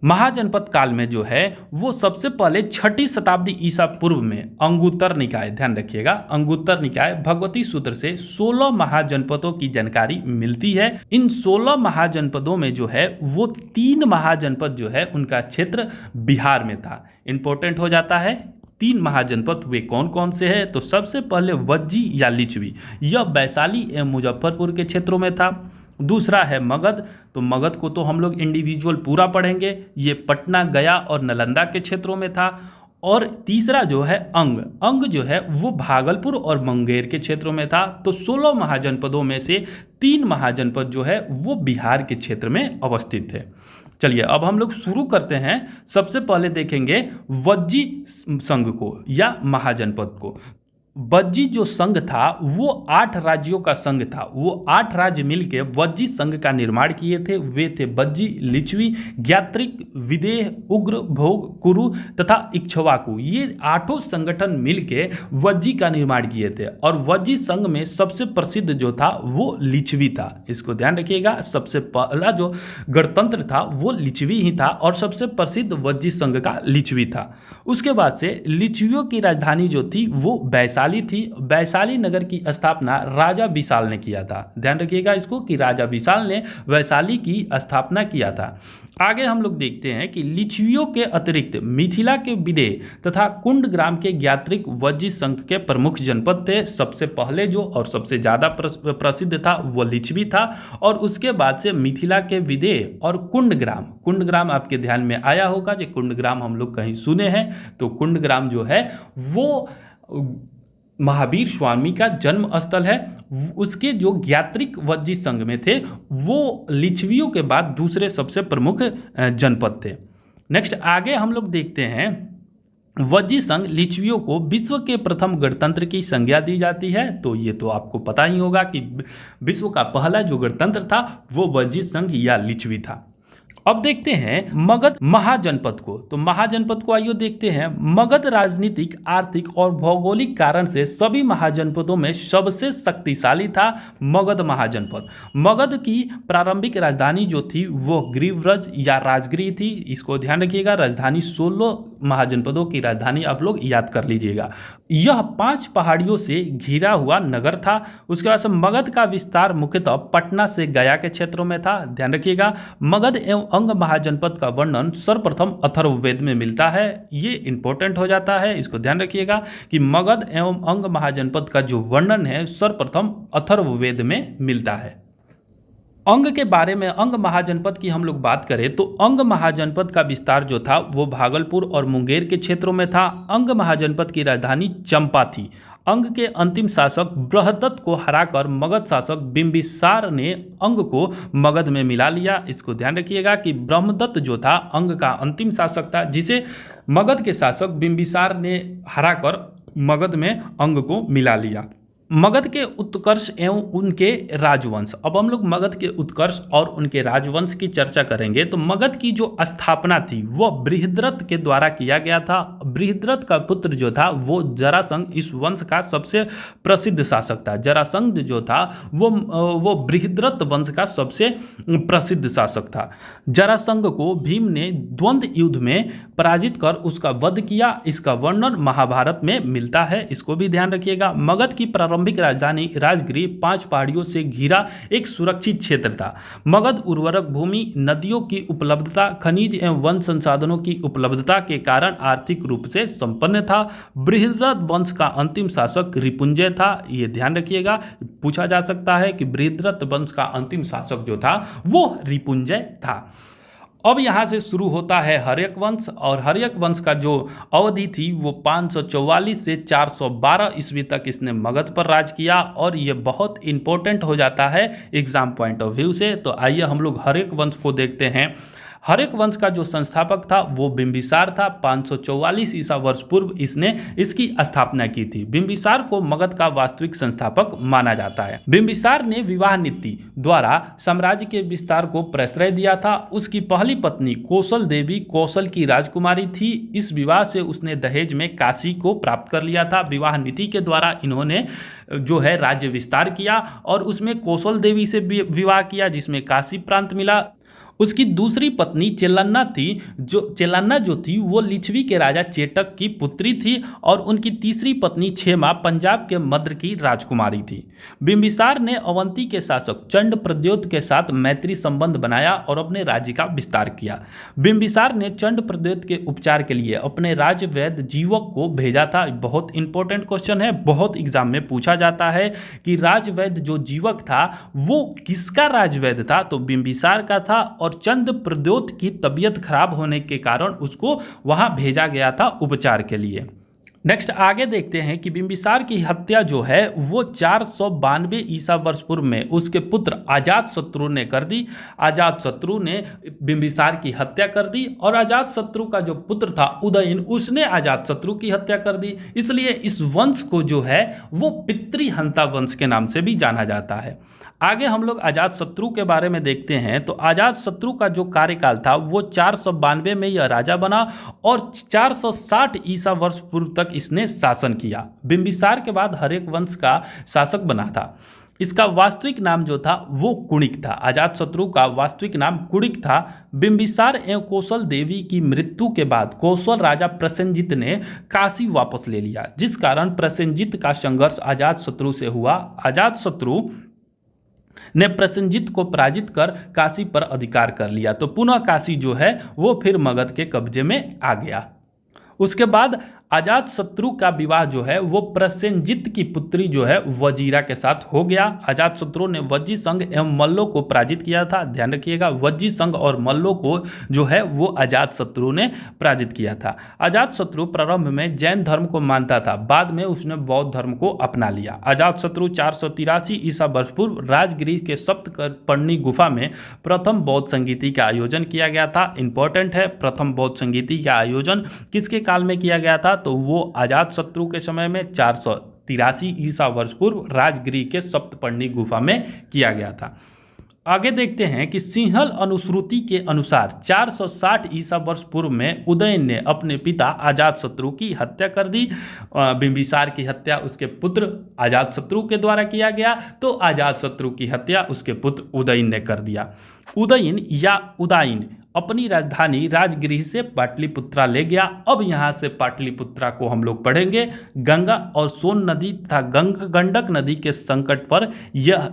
S1: महाजनपद काल में जो है वो सबसे पहले 6ठी शताब्दी ईसा पूर्व में अंगुत्तर निकाय, ध्यान रखिएगा, अंगुत्तर निकाय भगवती सूत्र से 16 महाजनपदों की जानकारी मिलती है। इन 16 महाजनपदों में जो है वो 3 महाजनपद जो है उनका क्षेत्र बिहार में था। इंपॉर्टेंट हो जाता है। 3 महाजनपद वे कौन कौन से हैं? तो सबसे पहले वज्जी या लिच्छवी, यह वैशाली एवं मुजफ्फरपुर के क्षेत्रों में था। दूसरा है मगध, तो मगध को तो हम लोग इंडिविजुअल पूरा पढ़ेंगे, ये पटना, गया और नालंदा के क्षेत्रों में था। और तीसरा जो है अंग जो है वो भागलपुर और मुंगेर के क्षेत्रों में था। तो 16 महाजनपदों में से 3 महाजनपद जो है वो बिहार के क्षेत्र में अवस्थित थे। चलिए अब हम लोग शुरू करते हैं। सबसे पहले देखेंगे वज्जी संघ को या महाजनपद को। वज्जी जो संघ था वो 8 राज्यों का संघ था। वो 8 राज्य मिलके वज्जी संघ का निर्माण किए थे। वे थे वज्जी, लिच्छवी, ज्ञात्रिक, विदेह, उग्र, भोग, कुरु तथा इक्ष्वाकु। ये 8 संगठन मिलके वज्जी का निर्माण किए थे और वज्जी संघ में सबसे प्रसिद्ध जो था वो लिच्छवी था। इसको ध्यान रखिएगा, सबसे पहला जो गणतंत्र था वो लिच्छवी ही था और सबसे प्रसिद्ध वज्जी संघ का लिच्छवी था। उसके बाद से लिच्छवियों की राजधानी जो थी वो वैशाली थी। वैशाली नगर की स्थापना राजा विशाल ने किया था। ध्यान रखिएगा इसको कि राजा विशाल ने वैशाली की स्थापना किया था। आगे हम लोग देखते हैं कि लिच्छवियों के अतिरिक्त मिथिला के विदेह तथा कुंडग्राम के ज्ञात्रिक वज्जी संघ के प्रमुख जनपद थे। सबसे पहले जो और सबसे ज़्यादा प्रसिद्ध था वो लिच्छवी था और उसके बाद से मिथिला के विदेह और कुंडग्राम। कुंडग्राम आपके ध्यान में आया होगा, जो कुंडग्राम हम लोग कहीं सुने हैं, तो कुंडग्राम जो है वो महावीर स्वामी का जन्म स्थल है। उसके जो ज्ञात्रिक वज्जी संघ में थे वो लिच्छवियों के बाद दूसरे सबसे प्रमुख जनपद थे। नेक्स्ट आगे हम लोग देखते हैं वज्जी संघ लिच्छवियों को विश्व के प्रथम गणतंत्र की संज्ञा दी जाती है। तो ये तो आपको पता ही होगा कि विश्व का पहला जो गणतंत्र था वो वज्जी संघ या लिच्छवी था। अब देखते हैं मगध महाजनपद को। तो महाजनपद को आइए देखते हैं। मगध राजनीतिक, आर्थिक और भौगोलिक कारण से सभी महाजनपदों में सबसे शक्तिशाली था मगध महाजनपद। मगध की प्रारंभिक राजधानी जो थी वो गिरिव्रज या राजगृह थी। इसको ध्यान रखिएगा, राजधानी 16 महाजनपदों की राजधानी आप लोग याद कर लीजिएगा। यह 5 पहाड़ियों से घिरा हुआ नगर था। उसके बाद से मगध का विस्तार मुख्यतः पटना से गया के क्षेत्रों में था। ध्यान रखिएगा, मगध एवं अंग महाजनपद का वर्णन सर्वप्रथम अथर्ववेद में मिलता है। ये इंपॉर्टेंट हो जाता है, इसको ध्यान रखिएगा कि मगध एवं अंग महाजनपद का जो वर्णन है सर्वप्रथम अथर्ववेद में मिलता है। अंग के बारे में, अंग महाजनपद की हम लोग बात करें तो अंग महाजनपद का विस्तार जो था वो भागलपुर और मुंगेर के क्षेत्रों में था। अंग महाजनपद की राजधानी चंपा थी। अंग के अंतिम शासक बृहदत्त को हराकर मगध शासक बिंबिसार ने अंग को मगध में मिला लिया। इसको ध्यान रखिएगा कि ब्रह्मदत्त जो था अंग का अंतिम शासक था, जिसे मगध के शासक बिंबिसार ने हराकर मगध में अंग को मिला लिया। मगध के उत्कर्ष एवं उनके राजवंश। अब हम लोग मगध के उत्कर्ष और उनके राजवंश की चर्चा करेंगे। तो मगध की जो स्थापना थी वह बृहद्रथ के द्वारा किया गया था। बृहद्रथ का पुत्र जो था वो जरासंध इस वंश का सबसे प्रसिद्ध शासक था। जरासंध जो था वो बृहद्रथ वंश का सबसे प्रसिद्ध शासक था। जरासंध को भीम ने द्वंद्व युद्ध में पराजित कर उसका वध किया। इसका वर्णन महाभारत में मिलता है, इसको भी ध्यान रखिएगा। मगध की प्रारंभिक राजधानी राजगृह 5 पहाड़ियों से घिरा एक सुरक्षित क्षेत्र था। मगध उर्वरक भूमि, नदियों की उपलब्धता, खनिज एवं वन संसाधनों की उपलब्धता के कारण आर्थिक रूप से संपन्न था। बृहद्रथ वंश का अंतिम शासक रिपुंजय था। ये ध्यान रखिएगा, पूछा जा सकता है कि बृहद्रथ वंश का अंतिम शासक जो था वो रिपुंजय था। अब यहाँ से शुरू होता है हर्यक वंश और हर्यक वंश का जो अवधि थी वो 544 से 412 ईस्वी तक इसने मगध पर राज किया और ये बहुत इंपॉर्टेंट हो जाता है एग्जाम पॉइंट ऑफ व्यू से। तो आइए हम लोग हर्यक वंश को देखते हैं। हर्यक वंश का जो संस्थापक था वो बिंबिसार था। 544 ईसा वर्ष पूर्व इसने इसकी स्थापना की थी। बिंबिसार को मगध का वास्तविक संस्थापक माना जाता है। बिंबिसार ने विवाह नीति द्वारा साम्राज्य के विस्तार को प्रश्रय दिया था। उसकी पहली पत्नी कौशल देवी कौशल की राजकुमारी थी। इस विवाह से उसने दहेज में काशी को प्राप्त कर लिया था। विवाह नीति के द्वारा इन्होंने जो है राज्य विस्तार किया और उसमें कौशल देवी से विवाह किया जिसमें काशी प्रांत मिला। उसकी दूसरी पत्नी चेलन्ना जो थी वो लिच्छवी के राजा चेटक की पुत्री थी और उनकी तीसरी पत्नी क्षेमा पंजाब के मद्र की राजकुमारी थी। बिंबिसार ने अवंती के शासक चंड प्रद्योत के साथ मैत्री संबंध बनाया और अपने राज्य का विस्तार किया। बिंबिसार ने चंड प्रद्योत के उपचार के लिए अपने राजवैद्य जीवक को भेजा था। बहुत इंपॉर्टेंट क्वेश्चन है, बहुत एग्जाम में पूछा जाता है कि राजवैद्य जो जीवक था वो किसका राजवैद्य था, तो बिंबिसार का था और चंद प्रद्योत की तबीयत खराब होने के कारण उसको वहां भेजा गया था उपचार के लिए। नेक्स्ट आगे देखते हैं कि बिंबिसार की हत्या जो है वो 492 ईसा वर्ष पूर्व में उसके पुत्र अजातशत्रु ने कर दी। अजातशत्रु ने बिंबिसार की हत्या कर दी और अजातशत्रु का जो पुत्र था उदयन, उसने अजातशत्रु की हत्या कर दी। इसलिए इस वंश को जो है वो पितृहंता वंश के नाम से भी जाना जाता है। आगे हम लोग अजातशत्रु के बारे में देखते हैं तो अजातशत्रु का जो कार्यकाल था वो 492 में यह राजा बना और 460 ईसा वर्ष पूर्व तक इसने शासन किया। बिंबिसार के बाद हर एक वंश का शासक बना था। इसका वास्तविक नाम जो था वो कुणिक था। अजातशत्रु का वास्तविक नाम कुणिक था। बिंबिसार एवं कौशल देवी की मृत्यु के बाद कौशल राजा प्रसेनजित ने काशी वापस ले लिया, जिस कारण प्रसेनजित का संघर्ष अजातशत्रु से हुआ। अजातशत्रु ने प्रसेनजित को पराजित कर काशी पर अधिकार कर लिया, तो पुनः काशी जो है वो फिर मगध के कब्जे में आ गया। उसके बाद अजातशत्रु का विवाह जो है वो प्रसेनजित की पुत्री जो है वजीरा के साथ हो गया। अजातशत्रु ने वज्जी संघ एवं मल्लों को पराजित किया था। ध्यान रखिएगा, वज्जी संघ और मल्लों को जो है वो अजातशत्रु ने पराजित किया था। अजातशत्रु प्रारंभ में जैन धर्म को मानता था, बाद में उसने बौद्ध धर्म को अपना लिया। अजातशत्रु 483 ईसा वर्ष पूर्व राजगिरी के सप्तपर्णी गुफा में प्रथम बौद्ध संगीति का आयोजन किया गया था। इंपॉर्टेंट है, प्रथम बौद्ध संगीति का आयोजन किसके काल में किया गया था, तो वो अजातशत्रु के समय में 483 ईसा वर्ष पूर्व राजगिरी के सप्तपर्णी गुफा में किया गया था। आगे देखते हैं कि सिंहल अनुश्रुति के अनुसार 460 ईसा वर्ष पूर्व में उदयन ने अपने पिता अजातशत्रु की हत्या कर दी। बिंबिसार की हत्या उसके पुत्र अजातशत्रु के द्वारा किया गया, तो अजातशत्रु की हत्या उसके पुत्र उदयन ने कर दिया। उदयन या उदायन अपनी राजधानी राजगिरी से पाटलिपुत्रा ले गया। अब यहाँ से पाटलिपुत्रा को हम लोग पढ़ेंगे। गंगा और सोन नदी तथा गंडक नदी के संकट पर यह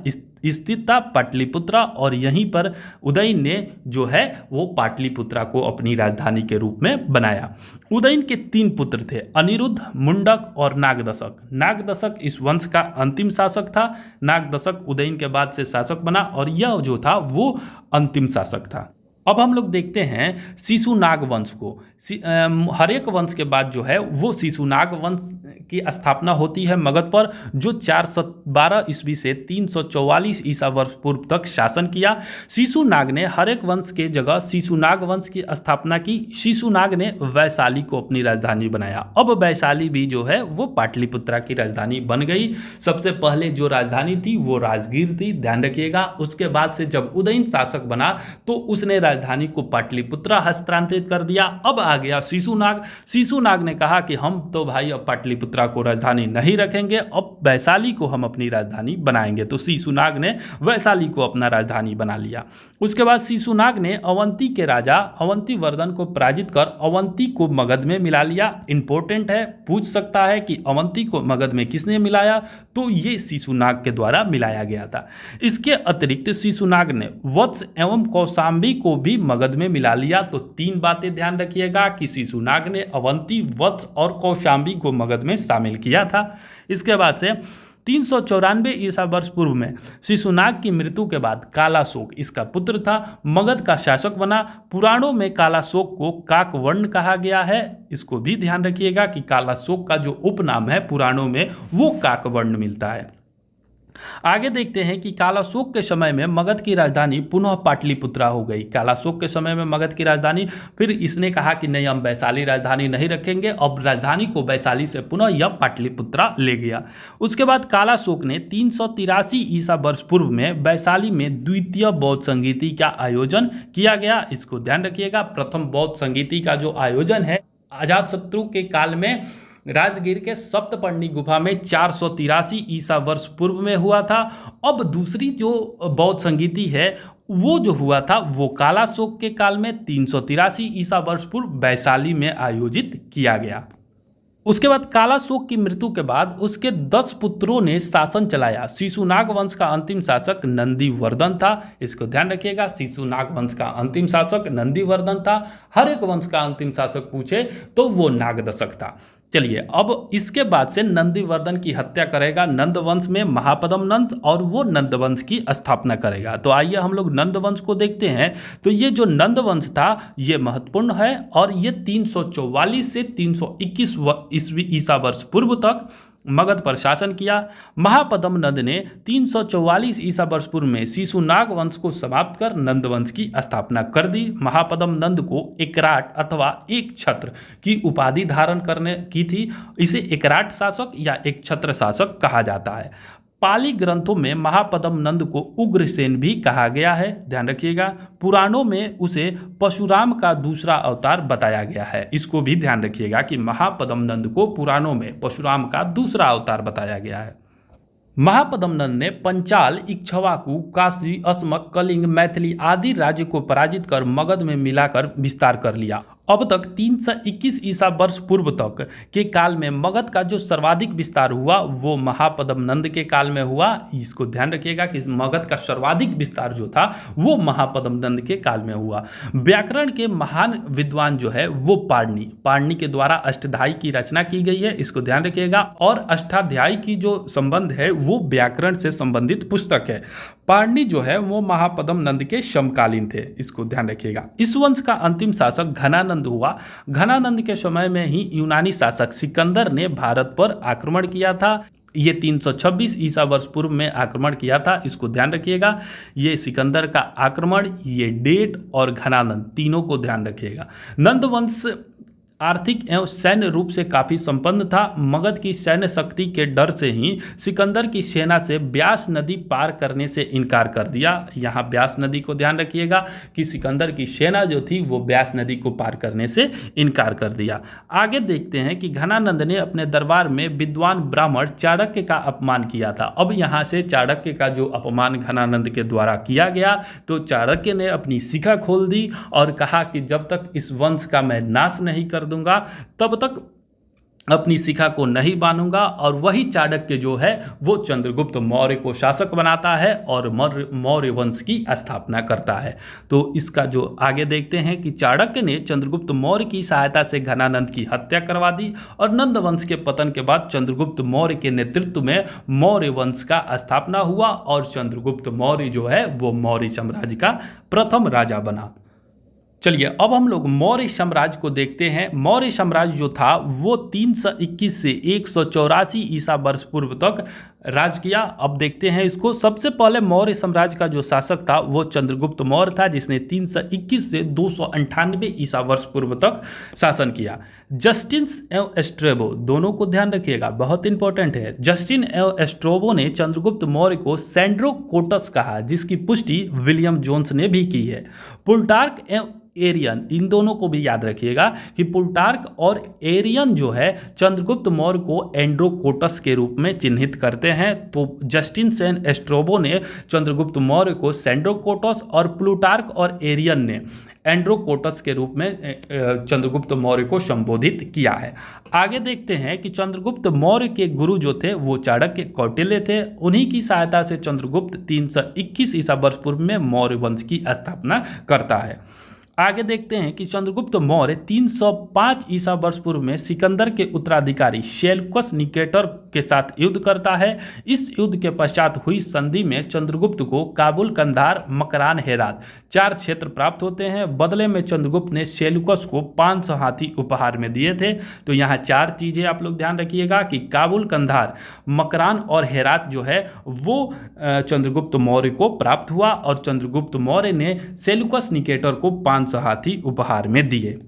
S1: स्थित था पाटलिपुत्रा, और यहीं पर उदयन ने जो है वो पाटलिपुत्रा को अपनी राजधानी के रूप में बनाया। उदयन के 3 पुत्र थे, अनिरुद्ध, मुंडक और नागदशक। नागदशक इस वंश का अंतिम शासक था। नागदशक उदयन के बाद से शासक बना और यह जो था वो अंतिम शासक था। अब हम लोग देखते हैं शिशुनाग वंश को। हर एक वंश के बाद जो है वो शिशुनाग वंश की स्थापना होती है मगध पर, जो 412 ईस्वी से 344 ईसा वर्ष पूर्व तक शासन किया। शिशुनाग ने हर एक वंश के जगह शिशुनाग वंश की स्थापना की। शिशुनाग ने वैशाली को अपनी राजधानी बनाया। अब वैशाली भी जो है वो पाटलिपुत्रा की राजधानी बन गई। सबसे पहले जो राजधानी थी वो राजगीर थी, ध्यान रखिएगा। उसके बाद से जब उदयन शासक बना तो उसने राजधानी को पाटलिपुत्रा हस्तांतरित कर दिया। अब आ गया शिशुनाग। शिशुनाग ने कहा कि हम तो भाई अब पाटलिपुत्रा को राजधानी नहीं रखेंगे, अब वैशाली को हम अपनी राजधानी बनाएंगे। तो शिशुनाग ने वैशाली को अपना राजधानी बना लिया। उसके बाद शिशुनाग ने अवंती के राजा अवंतीवर्धन को पराजित कर अवंती को मगध में मिला लिया। इंपॉर्टेंट है, पूछ सकता है कि अवंती को मगध में किसने मिलाया, तो ये शिशुनाग के द्वारा मिलाया गया था। इसके अतिरिक्त शिशुनाग ने वत्स एवं कौशाम्बी को भी मगध में मिला लिया। तो 3 बातें ध्यान रखिएगा कि शिशुनाग ने अवंती, वत्स और कौशाम्बी को मगध में शामिल किया था। इसके बाद से 394 ईसा वर्ष पूर्व में शिशुनाग की मृत्यु के बाद कालाशोक इसका पुत्र था, मगध का शासक बना। पुराणों में कालाशोक को काकवर्ण कहा गया है, इसको भी ध्यान रखिएगा कि कालाशोक का जो उपनाम है पुराणों में वो काकवर्ण मिलता है। आगे देखते हैं कि कालाशोक के समय में मगध की राजधानी पुनः पाटलिपुत्रा हो गई। कालाशोक के समय में मगध की राजधानी, फिर इसने कहा कि नहीं हम वैशाली राजधानी नहीं रखेंगे, अब राजधानी को वैशाली से पुनः यह पाटलिपुत्रा ले गया। उसके बाद कालाशोक ने 383 ईसा वर्ष पूर्व में वैशाली में द्वितीय बौद्ध संगीति का आयोजन किया गया। इसको ध्यान रखिएगा, प्रथम बौद्ध संगीति का जो आयोजन है अजातशत्रु के काल में राजगीर के सप्तपर्णी गुफा में 483 ईसा वर्ष पूर्व में हुआ था। अब दूसरी जो बौद्ध संगीति है वो जो हुआ था वो कालाशोक के काल में 383 ईसा वर्ष पूर्व वैशाली में आयोजित किया गया। उसके बाद कालाशोक की मृत्यु के बाद उसके 10 पुत्रों ने शासन चलाया। शिशुनाग वंश का अंतिम शासक नंदीवर्धन था, इसको ध्यान रखिएगा। शिशुनाग वंश का अंतिम शासक नंदीवर्धन था। हर एक वंश का अंतिम शासक पूछे तो वो नागदशक था। चलिए, अब इसके बाद से नंदीवर्धन की हत्या करेगा नंदवंश में महापद्म नंद, और वो नंदवंश की स्थापना करेगा। तो आइए हम लोग नंदवंश को देखते हैं। तो ये जो नंदवंश था ये महत्वपूर्ण है, और ये 344 से 321 ईसा वर्ष पूर्व तक मगध पर शासन किया। महापद्म नंद ने 344 ईसा वर्ष पूर्व में शिशुनाग वंश को समाप्त कर नंदवंश की स्थापना कर दी। महापद्म नंद को एकराट अथवा एक छत्र की उपाधि धारण करने की थी। इसे एकराट शासक या एक छत्र शासक कहा जाता है। पाली ग्रंथों में महापद्म नंद को उग्रसेन भी कहा गया है, ध्यान रखिएगा। पुराणों में उसे परशुराम का दूसरा अवतार बताया गया है। इसको भी ध्यान रखिएगा कि महापद्म नंद को पुराणों में परशुराम का दूसरा अवतार बताया गया है। महापद्म नंद ने पंचाल, इक्ष्वाकु, काशी, अस्मक, कलिंग, मैथिली आदि राज्य को पराजित कर मगध में मिलाकर विस्तार कर लिया। अब तक 321 ईसा वर्ष पूर्व तक के काल में मगध का जो सर्वाधिक विस्तार हुआ वो महापद्म नंद के काल में हुआ। इसको ध्यान रखिएगा कि मगध का सर्वाधिक विस्तार जो था वो महापद्म नंद के काल में हुआ। व्याकरण के महान विद्वान जो है वो पाणिनि के द्वारा अष्टाध्यायी की रचना की गई है, इसको ध्यान रखिएगा। और अष्टाध्यायी की जो संबंध है वो व्याकरण से संबंधित पुस्तक है। पाणिनि जो है वो महापद्म नंद के समकालीन थे, इसको ध्यान रखिएगा। इस वंश का अंतिम शासक घनानंद हुआ। घनानंद के समय में ही यूनानी शासक सिकंदर ने भारत पर आक्रमण किया था। ये 326 ईसा वर्ष पूर्व में आक्रमण किया था, इसको ध्यान रखिएगा। ये सिकंदर का आक्रमण, ये डेट और घनानंद तीनों को ध्यान रखिएगा। नंदवंश आर्थिक एवं सैन्य रूप से काफ़ी संपन्न था। मगध की सैन्य शक्ति के डर से ही सिकंदर की सेना से ब्यास नदी पार करने से इनकार कर दिया। यहाँ ब्यास नदी को ध्यान रखिएगा कि सिकंदर की सेना जो थी वो ब्यास नदी को पार करने से इनकार कर दिया। आगे देखते हैं कि घनानंद ने अपने दरबार में विद्वान ब्राह्मण चाणक्य का अपमान किया था। अब यहाँ से चाणक्य का जो अपमान घनानंद के द्वारा किया गया, तो चाणक्य ने अपनी शिखा खोल दी और कहा कि जब तक इस वंश का मैं नाश नहीं कर दूंगा तब तक अपनी शिखा को नहीं बांधूंगा। और वही चाणक्य जो है वो चंद्रगुप्त मौर्य को शासक बनाता है और मौर्य वंश की स्थापना करता है। तो इसका जो आगे देखते हैं कि चाणक्य ने चंद्रगुप्त मौर्य की सहायता से घनानंद की हत्या करवा दी, और नंद वंश के पतन के बाद चंद्रगुप्त मौर्य के नेतृत्व में मौर्य वंश का स्थापना हुआ, और चंद्रगुप्त मौर्य जो है वो मौर्य साम्राज्य का प्रथम राजा बना। चलिए, अब हम लोग मौर्य साम्राज्य को देखते हैं। मौर्य साम्राज्य जो था वो 321 से 184 ईसा वर्ष पूर्व तक राज किया। अब देखते हैं इसको। सबसे पहले मौर्य साम्राज्य का जो शासक था वो चंद्रगुप्त मौर्य था, जिसने 321 से 298 ईसा वर्ष पूर्व तक शासन किया। जस्टिन एवं स्ट्रेबो दोनों को ध्यान रखिएगा, बहुत इंपॉर्टेंट है। जस्टिन एवं स्ट्रेबो ने चंद्रगुप्त मौर्य को सैंड्रोकोटस कहा, जिसकी पुष्टि विलियम जोन्स ने भी की है। प्लूटार्क एवं एरियन, इन दोनों को भी याद रखिएगा कि प्लूटार्क और एरियन जो है चंद्रगुप्त मौर्य को एंड्रोकोटस के रूप में चिन्हित करते हैं। तो जस्टिन सेन एस्ट्रोबो ने चंद्रगुप्त मौर्य को सैंड्रोकोटस और प्लूटार्क और एरियन ने एंड्रोकोटस के रूप में चंद्रगुप्त मौर्य को संबोधित किया है। आगे देखते हैं कि चंद्रगुप्त मौर्य के गुरु जो थे वो चाणक्य कौटिल्य थे। उन्हीं की सहायता से चंद्रगुप्त 321 ईसा वर्ष पूर्व में मौर्य वंश की स्थापना करता है। आगे देखते हैं कि चंद्रगुप्त मौर्य 305 ईसा वर्ष पूर्व में सिकंदर के उत्तराधिकारी सेल्यूकस निकेटर के साथ युद्ध करता है। इस युद्ध के पश्चात हुई संधि में चंद्रगुप्त को काबुल, कंधार, मकरान, हेरात 4 क्षेत्र प्राप्त होते हैं। बदले में चंद्रगुप्त ने सेल्यूकस को 500 हाथी उपहार में दिए थे। तो यहाँ 4 चीज़ें आप लोग ध्यान रखिएगा कि काबुल, कंधार, मकरान और हेरात जो है वो चंद्रगुप्त मौर्य को प्राप्त हुआ, और चंद्रगुप्त मौर्य ने सेल्यूकस निकेटर को 500 हाथी उपहार में दिए।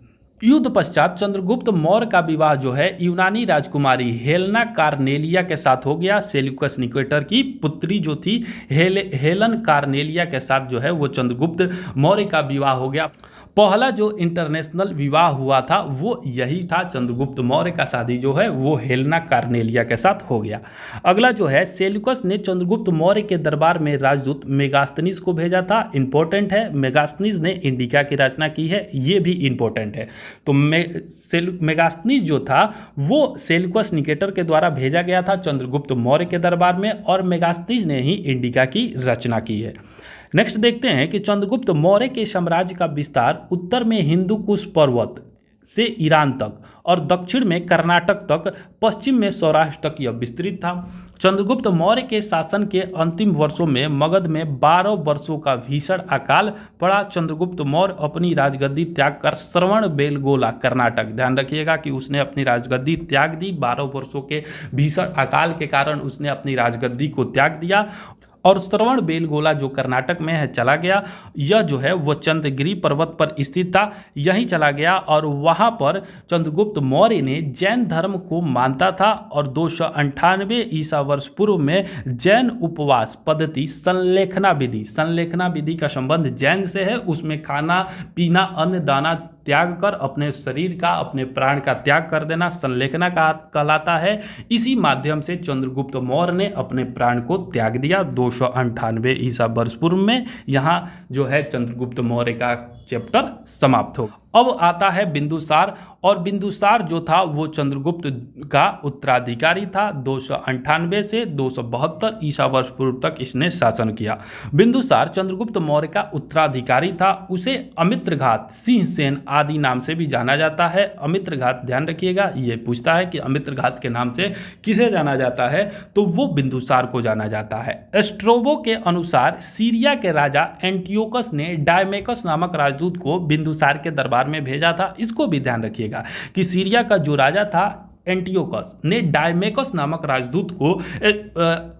S1: युद्ध पश्चात चंद्रगुप्त मौर्य का विवाह जो है यूनानी राजकुमारी हेलेना कार्नेलिया के साथ हो गया। सेल्यूकस निकेटर की पुत्री जो थी हेलन कार्नेलिया के साथ जो है वो चंद्रगुप्त मौर्य का विवाह हो गया। पहला जो इंटरनेशनल विवाह हुआ था वो यही था। चंद्रगुप्त मौर्य का शादी जो है वो हेलेना कार्नेलिया के साथ हो गया। अगला जो है, सेल्यूकस ने चंद्रगुप्त मौर्य के दरबार में राजदूत मेगास्थनीज को भेजा था। इंपॉर्टेंट है, मेगास्थनीज ने इंडिका की रचना की है, ये भी इंपॉर्टेंट है। तो मेगास्थनीज जो था वो सेल्यूकस निकेटर के द्वारा भेजा गया था चंद्रगुप्त मौर्य के दरबार में, और मेगास्थनीज ने ही इंडिका की रचना की है। नेक्स्ट देखते हैं कि चंद्रगुप्त मौर्य के साम्राज्य का विस्तार उत्तर में हिंदू कुश पर्वत से ईरान तक और दक्षिण में कर्नाटक तक, पश्चिम में सौराष्ट्र तक यह विस्तृत था। चंद्रगुप्त मौर्य के शासन के अंतिम वर्षों में मगध में 12 वर्षों का भीषण अकाल पड़ा। चंद्रगुप्त मौर्य अपनी राजगद्दी त्याग कर श्रवणबेलगोला कर्नाटक, ध्यान रखिएगा कि उसने अपनी राजगद्दी त्याग दी, 12 वर्षों के भीषण अकाल के कारण उसने अपनी राजगद्दी को त्याग दिया और श्रवणबेलगोला जो कर्नाटक में है चला गया। यह जो है वो चंद्रगिरी पर्वत पर स्थित था, यहीं चला गया और वहाँ पर चंद्रगुप्त मौर्य ने जैन धर्म को मानता था और 298 ईसा वर्ष पूर्व में जैन उपवास पद्धति संलेखना विधि का संबंध जैन से है। उसमें खाना पीना अन्न दाना त्याग कर अपने शरीर का अपने प्राण का त्याग कर देना संलेखना का कहलाता है। इसी माध्यम से चंद्रगुप्त मौर्य ने अपने प्राण को त्याग दिया 298 ईसा वर्ष पूर्व में। यहाँ जो है चंद्रगुप्त मौर्य का चैप्टर समाप्त हो। अब आता है बिंदुसार, और बिंदुसार जो था वो चंद्रगुप्त का उत्तराधिकारी था। 298 से 272 ईसा वर्ष पूर्व तक इसने शासन किया। बिंदुसार चंद्रगुप्त मौर्य का उत्तराधिकारी था। उसे अमित्रघात, सिंहसेन आदि नाम से भी जाना जाता है। अमित्रघात ध्यान रखिएगा, ये पूछता है कि अमित्रघात के नाम से किसे जाना जाता है, तो वो बिंदुसार को जाना जाता है। स्ट्रोबो के अनुसार सीरिया के राजा एंटियोकस ने डायमेकस नामक राजदूत को बिंदुसार के दरबार में भेजा था। इसको भी ध्यान रखिएगा कि सीरिया का जो राजा था एंटियोकस ने डायमेकस नामक राजदूत को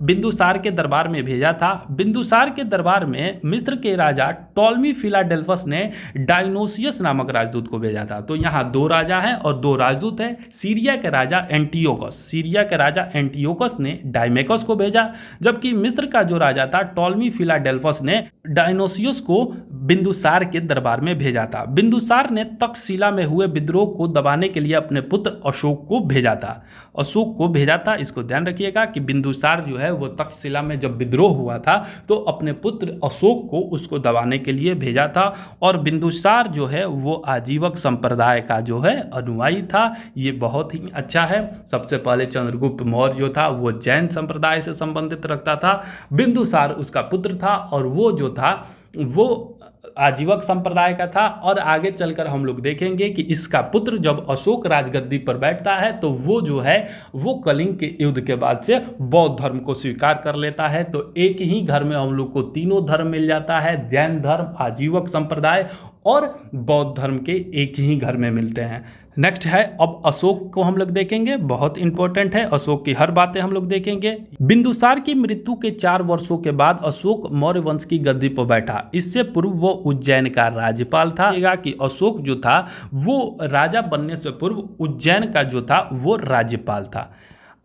S1: बिंदुसार के दरबार में भेजा था। बिंदुसार के दरबार में मिस्र के राजा टॉलमी फिलाडेल्फस ने डायनोसियस नामक राजदूत को भेजा था। तो यहाँ 2 राजा हैं और 2 राजदूत हैं। सीरिया के राजा एंटियोकस ने डायमेकस को भेजा, जबकि मिस्र का जो राजा था टॉलमी फिलाडेल्फस ने डायनोसियस को बिंदुसार के दरबार में भेजा था। बिंदुसार ने तक्षशिला में हुए विद्रोह को दबाने के लिए अपने पुत्र अशोक को भेजा था। इसको ध्यान रखिएगा कि बिंदुसार जो है वो तक्षशिला में जब विद्रोह हुआ था तो अपने पुत्र अशोक को उसको दबाने के लिए भेजा था। और बिंदुसार जो है वो आजीवक संप्रदाय का जो है अनुयायी था। ये बहुत ही अच्छा है। सबसे पहले चंद्रगुप्त मौर्य जो था वो जैन संप्रदाय से संबंधित रखता था। बिंदुसार उसका पुत्र था और वो जो था वो आजीवक संप्रदाय का था। और आगे चलकर हम लोग देखेंगे कि इसका पुत्र जब अशोक राजगद्दी पर बैठता है तो वो जो है वो कलिंग के युद्ध के बाद से बौद्ध धर्म को स्वीकार कर लेता है। तो एक ही घर में हम लोग को तीनों धर्म मिल जाता है, जैन धर्म, आजीवक संप्रदाय और बौद्ध धर्म के एक ही घर में मिलते हैं। नेक्स्ट है अब अशोक को हम लोग देखेंगे, बहुत इंपॉर्टेंट है। अशोक की हर बातें हम लोग देखेंगे। बिंदुसार की मृत्यु के 4 वर्षों के बाद अशोक मौर्य वंश की गद्दी पर बैठा। इससे पूर्व वो उज्जैन का राज्यपाल था। कि अशोक जो था वो राजा बनने से पूर्व उज्जैन का जो था वो राज्यपाल था।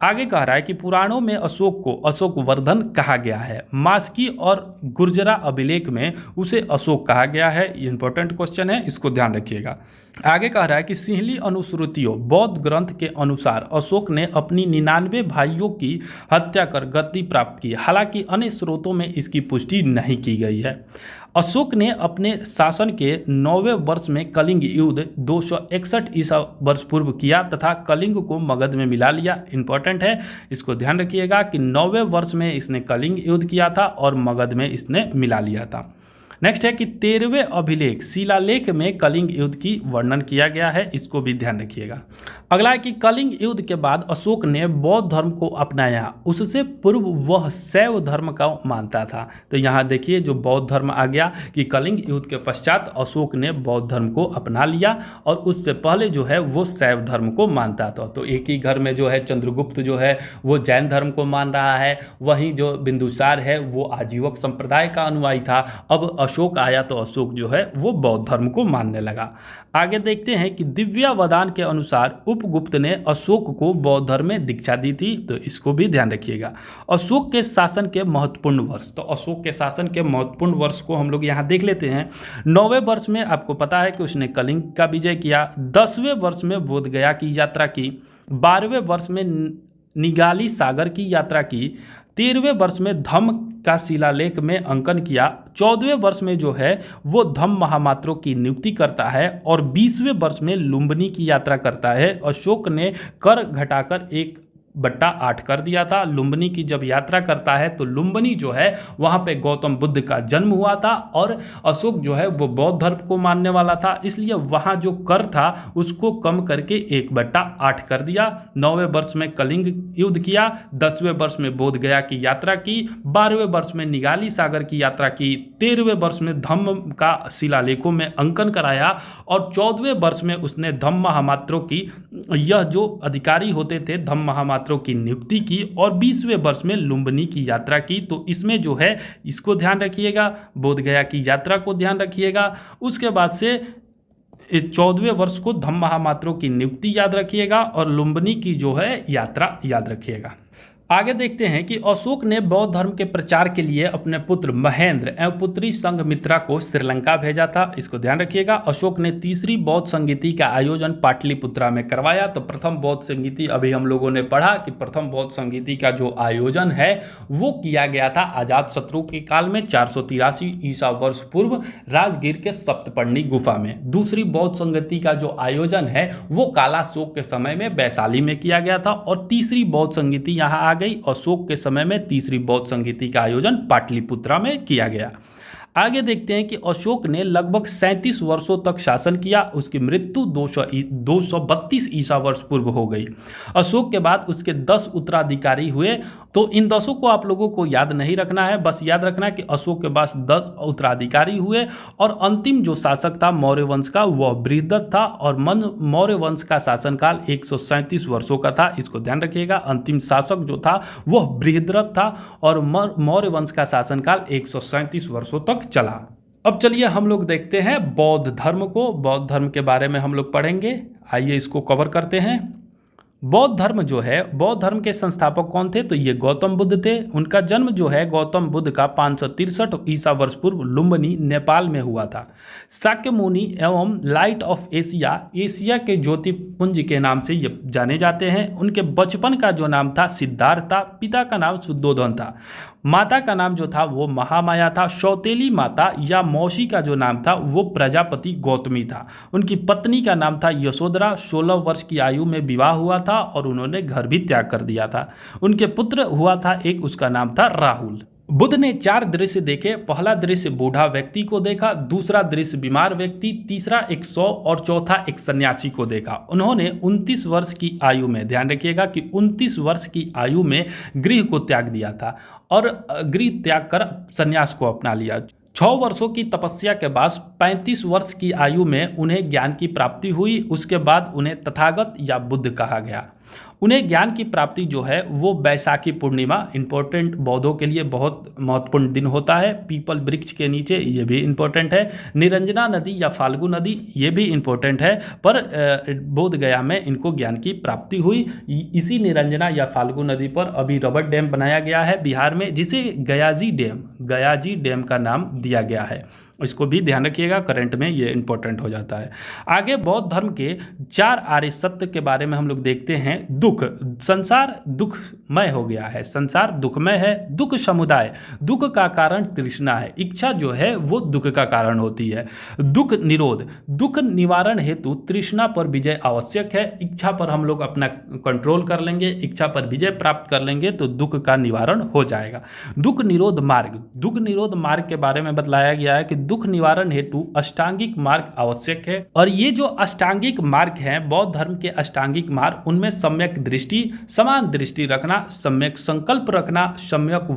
S1: आगे कह रहा है कि पुराणों में अशोक को अशोकवर्धन कहा गया है। मास्की और गुर्जरा अभिलेख में उसे अशोक कहा गया है। ये इंपॉर्टेंट क्वेश्चन है, इसको ध्यान रखिएगा। आगे कह रहा है कि सिंहली अनुश्रुतियों बौद्ध ग्रंथ के अनुसार अशोक ने अपनी 99 भाइयों की हत्या कर गद्दी प्राप्त की। हालांकि अन्य स्रोतों में इसकी पुष्टि नहीं की गई है। अशोक ने अपने शासन के 9वें वर्ष में कलिंग युद्ध 261 ईसा वर्ष पूर्व किया तथा कलिंग को मगध में मिला लिया। इंपॉर्टेंट है, इसको ध्यान रखिएगा कि 9वें वर्ष में इसने कलिंग युद्ध किया था और मगध में इसने मिला लिया था। नेक्स्ट है कि 13वें अभिलेख शिलालेख में कलिंग युद्ध की वर्णन किया गया है। इसको भी ध्यान रखिएगा। अगला है कि कलिंग युद्ध के बाद अशोक ने बौद्ध धर्म को अपनाया। उससे पूर्व वह शैव धर्म का मानता था। तो यहाँ देखिए जो बौद्ध धर्म आ गया कि कलिंग युद्ध के पश्चात अशोक ने बौद्ध धर्म को अपना लिया और उससे पहले जो है वो शैव धर्म को मानता था। तो एक ही घर में जो है चंद्रगुप्त जो है वो जैन धर्म को मान रहा है, वहीं जो बिंदुसार है वो आजीवक संप्रदाय का अनुयायी था। अब अशोक आया तो अशोक जो है वो बौद्ध धर्म को मानने लगा। आगे देखते हैं कि दिव्यावदान के अनुसार उपगुप्त ने अशोक को बौद्ध धर्म में दीक्षा दी थी। तो इसको भी ध्यान रखिएगा। अशोक के शासन के महत्वपूर्ण वर्ष, तो अशोक के शासन के महत्वपूर्ण वर्ष को हम लोग यहाँ देख लेते हैं। 9वें वर्ष में आपको पता है कि उसने कलिंग का विजय किया। 10वें वर्ष में बोध गया की यात्रा की। 12वें वर्ष में निगाली सागर की यात्रा की। 13वें वर्ष में धम्म का शिलालेख में अंकन किया। 14वें वर्ष में जो है वो धम्म महामात्रों की नियुक्ति करता है और 20वें वर्ष में लुम्बिनी की यात्रा करता है। अशोक ने कर घटाकर एक 2/8 कर दिया था। लुम्बिनी की जब यात्रा करता है तो लुम्बिनी जो है वहाँ पे गौतम बुद्ध का जन्म हुआ था और अशोक जो है वो बौद्ध धर्म को मानने वाला था, इसलिए वहाँ जो कर था उसको कम करके 1/8 कर दिया। 9वें वर्ष में कलिंग युद्ध किया, 10वें वर्ष में बोध गया की यात्रा की, 12वें वर्ष में निगाली सागर की यात्रा की, 13वें वर्ष में धम्म का शिलालेखों में अंकन कराया और 14वें वर्ष में उसने धम्म महामात्रों की, यह जो अधिकारी होते थे धम्म महामात्रों की नियुक्ति की और 20वें वर्ष में लुम्बिनी की यात्रा की। तो इसमें जो है इसको ध्यान रखिएगा, बोध गया की यात्रा को ध्यान रखिएगा। उसके बाद से 14वें वर्ष को धम्म महामात्रों की नियुक्ति याद रखिएगा और लुम्बिनी की जो है यात्रा याद रखिएगा। आगे देखते हैं कि अशोक ने बौद्ध धर्म के प्रचार के लिए अपने पुत्र महेंद्र एवं पुत्री संघमित्रा को श्रीलंका भेजा था, इसको ध्यान रखिएगा। अशोक ने तीसरी बौद्ध संगीति का आयोजन पाटलिपुत्रा में करवाया। तो प्रथम बौद्ध संगीति अभी हम लोगों ने पढ़ा कि प्रथम बौद्ध संगीति का जो आयोजन है वो किया गया था अजातशत्रु के काल में 483 ईसा वर्ष पूर्व राजगीर के सप्तपर्णी गुफा में। दूसरी बौद्ध संगीति का जो आयोजन है वो कालाशोक के समय में वैशाली में किया गया था और तीसरी बौद्ध संगीति यहाँ गई। अशोक के समय में तीसरी बौद्ध संगीति का आयोजन पाटलिपुत्रा में किया गया। आगे देखते हैं कि अशोक ने लगभग 37 वर्षों तक शासन किया। उसकी मृत्यु 232 ईसा वर्ष पूर्व हो गई। अशोक के बाद उसके 10 उत्तराधिकारी हुए। तो इन 10 को आप लोगों को याद नहीं रखना है, बस याद रखना है कि अशोक के पास 10 उत्तराधिकारी हुए और अंतिम जो शासक था मौर्य वंश का वह बृहद्रथ था और मौर्य वंश का शासनकाल 137 वर्षों का था, इसको ध्यान रखिएगा। अंतिम शासक जो था वह बृहद्रथ था और मौर्य वंश का शासनकाल 137 वर्षों तक चला। अब चलिए हम लोग देखते हैं बौद्ध धर्म को। बौद्ध धर्म के बारे में हम लोग पढ़ेंगे, आइए इसको कवर करते हैं। बौद्ध धर्म जो है, बौद्ध धर्म के संस्थापक कौन थे? तो ये गौतम बुद्ध थे। उनका जन्म जो है गौतम बुद्ध का 563 ईसा वर्ष पूर्व लुम्बिनी नेपाल में हुआ था। शाक्यमुनि एवं लाइट ऑफ एशिया, एशिया के ज्योतिपुंज के नाम से ये जाने जाते हैं। उनके बचपन का जो नाम था सिद्धार्थ था। पिता का नाम शुद्धोधन था। माता का नाम जो था वो महामाया था। सौतेली माता या मौसी का जो नाम था वो प्रजापति गौतमी था। उनकी पत्नी का नाम था यशोधरा। 16 वर्ष की आयु में विवाह हुआ था और उन्होंने घर भी त्याग कर दिया था। उनके पुत्र हुआ था एक, उसका नाम था राहुल। बुद्ध ने 4 दृश्य देखे। पहला दृश्य बूढ़ा व्यक्ति को देखा, दूसरा दृश्य बीमार व्यक्ति, तीसरा 100 और चौथा एक सन्यासी को देखा। उन्होंने 29 वर्ष की आयु में, ध्यान रखिएगा कि 29 वर्ष की आयु में गृह को त्याग दिया था और गृह त्याग कर सन्यास को अपना लिया। 6 वर्षों की तपस्या के बाद 35 वर्ष की आयु में उन्हें ज्ञान की प्राप्ति हुई। उसके बाद उन्हें तथागत या बुद्ध कहा गया। उन्हें ज्ञान की प्राप्ति जो है वो बैसाखी पूर्णिमा, इंपॉर्टेंट, बौद्धों के लिए बहुत महत्वपूर्ण दिन होता है। पीपल वृक्ष के नीचे, ये भी इंपॉर्टेंट है। निरंजना नदी या फाल्गु नदी, ये भी इंपॉर्टेंट है। पर बोध गया में इनको ज्ञान की प्राप्ति हुई। इसी निरंजना या फाल्गु नदी पर अभी रबर डैम बनाया गया है बिहार में, जिसे गयाजी डैम का नाम दिया गया है। इसको भी ध्यान रखिएगा, करंट में ये इंपॉर्टेंट हो जाता है। आगे बौद्ध धर्म के 4 आर्य सत्य के बारे में हम लोग देखते हैं। दुख, संसार दुखमय हो गया है, संसार दुखमय है। दुख समुदाय, दुख का कारण तृष्णा है। इच्छा जो है वो दुख का कारण होती है। दुख निरोध, दुख निवारण हेतु तृष्णा पर विजय आवश्यक है। इच्छा पर हम लोग अपना कंट्रोल कर लेंगे, इच्छा पर विजय प्राप्त कर लेंगे तो दुख का निवारण हो जाएगा। दुख निरोध मार्ग, दुख निरोध मार्ग के बारे में बतलाया गया है कि दुख निवारण हेतु अष्टांगिक मार्ग आवश्यक है। और ये जो अष्टांगिक मार्ग हैं, बौद्ध धर्म के अष्टांगिक मार्ग, उनमें सम्यक दृष्टि, समान दृष्टि रखना, सम्यक संकल्प रखना, सम्यक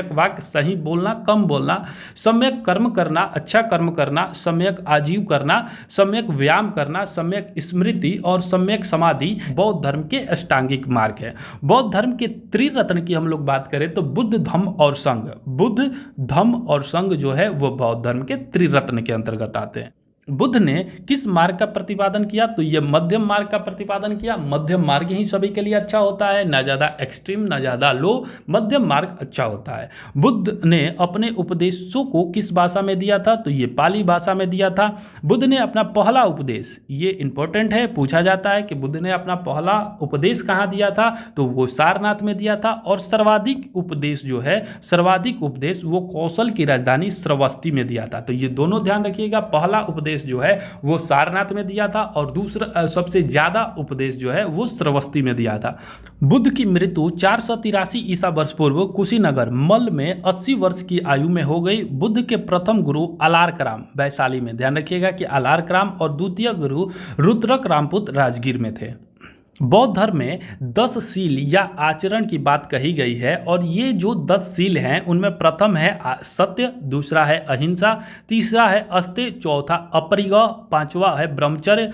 S1: वाक्य सही बोलना, कम बोलना, सम्यक कर्म करना, अच्छा कर्म करना, सम्यक आजीव करना, सम्यक व्यायाम करना, सम्यक स्मृति और सम्यक समाधि बौद्ध धर्म के अष्टांगिक मार्ग है। बौद्ध धर्म के त्रिरत्न की हम लोग बात करें तो बुद्ध, धम्म और संघ, बुद्ध, धम्म और संघ जो है वो बौद्ध धर्म के त्रिरत्न के अंतर्गत आते हैं। बुद्ध ने किस मार्ग का प्रतिपादन किया? तो ये मध्यम मार्ग का प्रतिपादन किया। मध्यम मार्ग ही सभी के लिए अच्छा होता है, ना ज़्यादा एक्सट्रीम ना ज़्यादा लो, मध्यम मार्ग अच्छा होता है। बुद्ध ने अपने उपदेशों को किस भाषा में दिया था? तो ये पाली भाषा में दिया था। बुद्ध ने अपना पहला उपदेश, ये इंपॉर्टेंट है, पूछा जाता है कि बुद्ध ने अपना पहला उपदेश कहाँ दिया था? तो वो सारनाथ में दिया था। और सर्वाधिक उपदेश जो है, सर्वाधिक उपदेश वो कौशल की राजधानी श्रावस्ती में दिया था। तो ये दोनों ध्यान रखिएगा, पहला उपदेश उपदेश जो है वो सारनाथ में दिया था और दूसरा सबसे ज़्यादा उपदेश जो है वो श्रावस्ती में दिया था। बुद्ध की मृत्यु 483 ईसा वर्ष पूर्व कुशीनगर मल में 80 वर्ष की आयु में हो गई। बुद्ध के प्रथम गुरु अलारकराम वैशाली में, ध्यान रखिएगा कि अलारकराम, और द्वितीय गुरु रुद्रक रामपुत राजगीर में थे। बौद्ध धर्म में 10 सील या आचरण की बात कही गई है और ये जो 10 सील हैं उनमें प्रथम है सत्य, दूसरा है अहिंसा, तीसरा है अस्तेय, चौथा अपरिग्रह, पांचवा है ब्रह्मचर्य,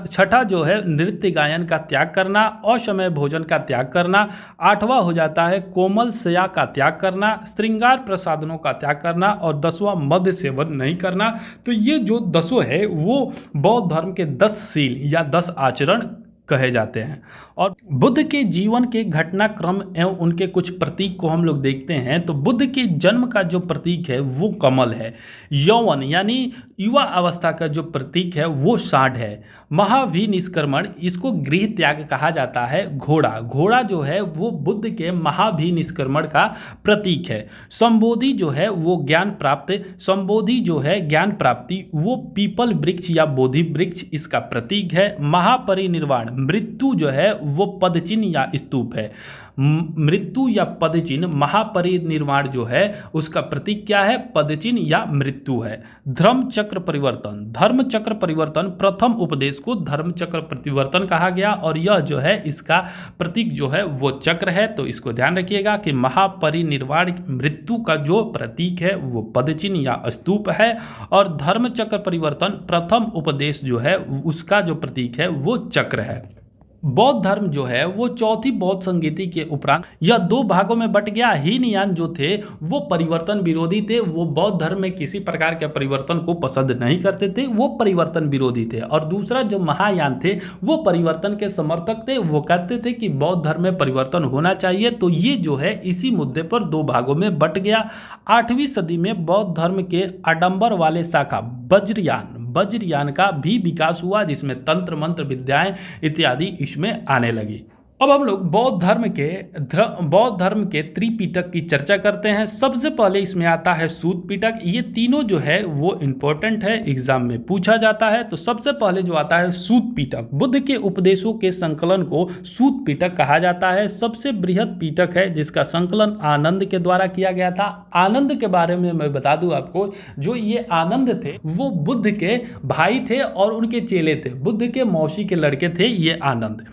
S1: छठा जो है नृत्य गायन का त्याग करना, असमय भोजन का त्याग करना, आठवां हो जाता है कोमल शया का त्याग करना, श्रृंगार प्रसाधनों का त्याग करना और 10वां मद्य सेवन नहीं करना। तो ये जो 10 है वो बौद्ध धर्म के 10 सील या 10 आचरण कहे जाते हैं। और बुद्ध के जीवन के घटनाक्रम एवं उनके कुछ प्रतीक को हम लोग देखते हैं तो बुद्ध के जन्म का जो प्रतीक है वो कमल है। यौवन यानी युवा अवस्था का जो प्रतीक है वो सांड है। महाभिनिष्क्रमण, इसको गृह त्याग कहा जाता है। घोड़ा जो है वो बुद्ध के महाभिनिष्क्रमण का प्रतीक है। संबोधि जो है वो ज्ञान प्राप्त, संबोधि जो है ज्ञान प्राप्ति, वो पीपल वृक्ष या बोधि वृक्ष इसका प्रतीक है। महापरिनिर्वाण, मृत्यु जो है वो पदचिन्ह या स्तूप है। मृत्यु या पदचिन्ह, महापरिनिर्वाण जो है उसका प्रतीक क्या है? पदचिन्ह या मृत्यु है। धर्म चक्र परिवर्तन, धर्म चक्र परिवर्तन, प्रथम उपदेश को धर्म चक्र परिवर्तन कहा गया और यह जो है इसका प्रतीक जो है वो चक्र है। तो इसको ध्यान रखिएगा कि महापरिनिर्वाण मृत्यु का जो प्रतीक है वो पदचिन्ह या स्तूप है और धर्म चक्र परिवर्तन प्रथम उपदेश जो है उसका जो प्रतीक है वो चक्र है। बौद्ध धर्म जो है वो चौथी बौद्ध संगीति के उपरांत यह 2 भागों में बट गया। हीनयान जो थे वो परिवर्तन विरोधी थे, वो बौद्ध धर्म में किसी प्रकार के परिवर्तन को पसंद नहीं करते थे, वो परिवर्तन विरोधी थे। और दूसरा जो महायान थे वो परिवर्तन के समर्थक थे, वो कहते थे कि बौद्ध धर्म में परिवर्तन होना चाहिए। तो ये जो है इसी मुद्दे पर 2 भागों में बट गया। 8वीं सदी में बौद्ध धर्म के आडंबर वाले शाखा वज्रयान का भी विकास हुआ जिसमें तंत्र मंत्र विद्याएं इत्यादि इसमें आने लगी। अब हम लोग बौद्ध धर्म के त्रिपिटक की चर्चा करते हैं। सबसे पहले इसमें आता है सूत पिटक। ये तीनों जो है वो इंपॉर्टेंट है, एग्जाम में पूछा जाता है। तो सबसे पहले जो आता है सूत पिटक, बुद्ध के उपदेशों के संकलन को सूत पिटक कहा जाता है। सबसे बृहद पिटक है जिसका संकलन आनंद के द्वारा किया गया था। आनंद के बारे में मैं बता दूं आपको, जो ये आनंद थे वो बुद्ध के भाई थे और उनके चेले थे, बुद्ध के मौसी के लड़के थे ये आनंद।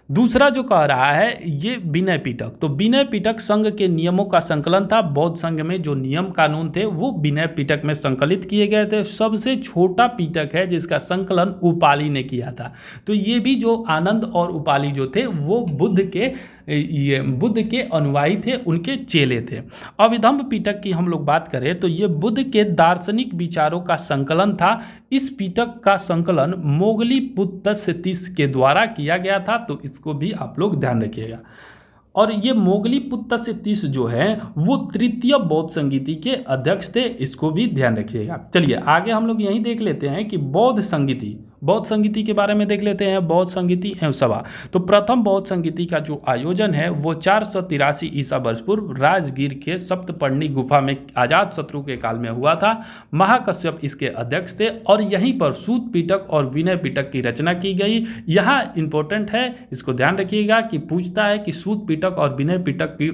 S1: दूसरा जो कह रहा है ये विनय पिटक, तो विनय पिटक संघ के नियमों का संकलन था। बौद्ध संघ में जो नियम कानून थे वो विनय पिटक में संकलित किए गए थे। सबसे छोटा पिटक है जिसका संकलन उपाली ने किया था। तो ये भी जो आनंद और उपाली जो थे वो बुद्ध के अनुयायी थे, उनके चेले थे। अभिधम्म पिटक की हम लोग बात करें तो ये बुद्ध के दार्शनिक विचारों का संकलन था। इस पिटक का संकलन मोगलीपुत्तस्य तीस के द्वारा किया गया था, तो इसको भी आप लोग ध्यान रखिएगा। और ये मोगलीपुत्तस्य तीस जो है वो तृतीय बौद्ध संगीति के अध्यक्ष थे, इसको भी ध्यान रखिएगा। चलिए आगे हम लोग यही देख लेते हैं कि बौद्ध संगीति के बारे में देख लेते हैं। बौद्ध संगीति एवं सभा, तो प्रथम बौद्ध संगीति का जो आयोजन है वो 483 ईसा वर्ष पूर्व राजगीर के सप्तपर्णी गुफा में अजात शत्रु के काल में हुआ था। महाकश्यप इसके अध्यक्ष थे और यहीं पर सूत पिटक और विनय पिटक की रचना की गई। यहाँ इंपॉर्टेंट है, इसको ध्यान रखिएगा कि पूछता है कि सूत पिटक और विनय पिटक की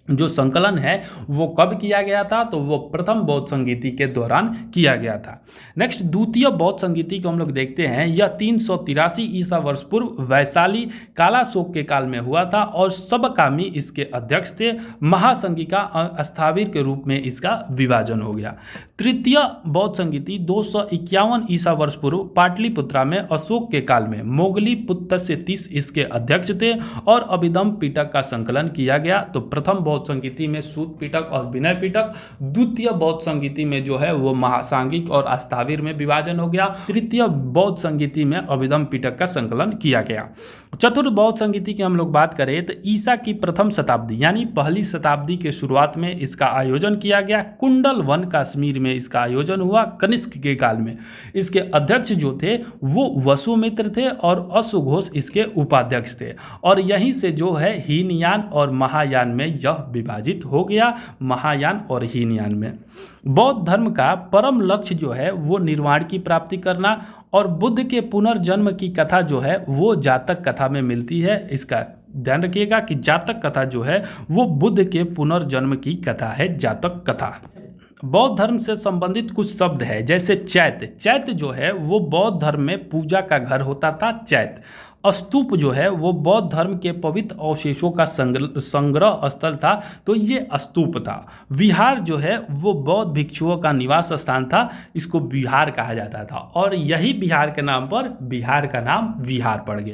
S1: जो संकलन है वो कब किया गया था, तो वो प्रथम बौद्ध संगीति के दौरान किया गया था। नेक्स्ट द्वितीय बौद्ध संगीति को हम लोग देखते हैं। यह 383 ईसा वर्ष पूर्व वैशाली कालाशोक के काल में हुआ था और सबकामी इसके अध्यक्ष थे। महासंगिका अस्थावीर के रूप में इसका विभाजन हो गया। तृतीय बौद्ध संगीति 251 ईसा वर्ष पूर्व पाटलिपुत्रा में अशोक के काल में मोगलीपुत्तस्य तीस इसके अध्यक्ष थे और अभिधम्म पिटक का संकलन किया गया। तो प्रथम बौद्ध संगीति में सूत पिटक और विनय पिटक, द्वितीय बौद्ध संगीति में जो है वो महासांगिक और अस्थावीर में विभाजन हो गया। तृतीय बौद्ध संगीति में अभिधम्म पिटक का संकलन किया गया। चतुर्थ बौद्ध संगीति की हम लोग बात करें तो ईसा की प्रथम शताब्दी यानी पहली शताब्दी के शुरुआत में इसका आयोजन किया गया। कुंडल वन कश्मीर में इसका आयोजन हुआ कनिष्क के काल में। इसके अध्यक्ष जो थे वो वसुमित्र थे और अश्वघोष इसके उपाध्यक्ष थे और यहीं से जो है हीनयान और महायान में यह वह विभाजित हो गया महायान और हीनयान में। बौद्ध धर्म का परम लक्ष्य जो है वो निर्वाण की प्राप्ति करना, और बुद्ध के पुनर्जन्म की कथा जो है वो जातक कथा में मिलती है। इसका ध्यान रखिएगा कि जातक कथा जो है वो बुद्ध के पुनर्जन्म की कथा है, जातक कथा। बौद्ध धर्म से संबंधित कुछ शब्द है, जैसे चैत्य। चैत्य जो है वो बौद्ध धर्म में पूजा का घर होता था, चैत्य। स्तूप जो है वो बौद्ध धर्म के पवित्र अवशेषों का संग्रह स्थल था, तो ये स्तूप था। विहार जो है वो बौद्ध भिक्षुओं का निवास स्थान था, इसको विहार कहा जाता था, और यही बिहार के नाम पर बिहार का नाम विहार पड़ गया।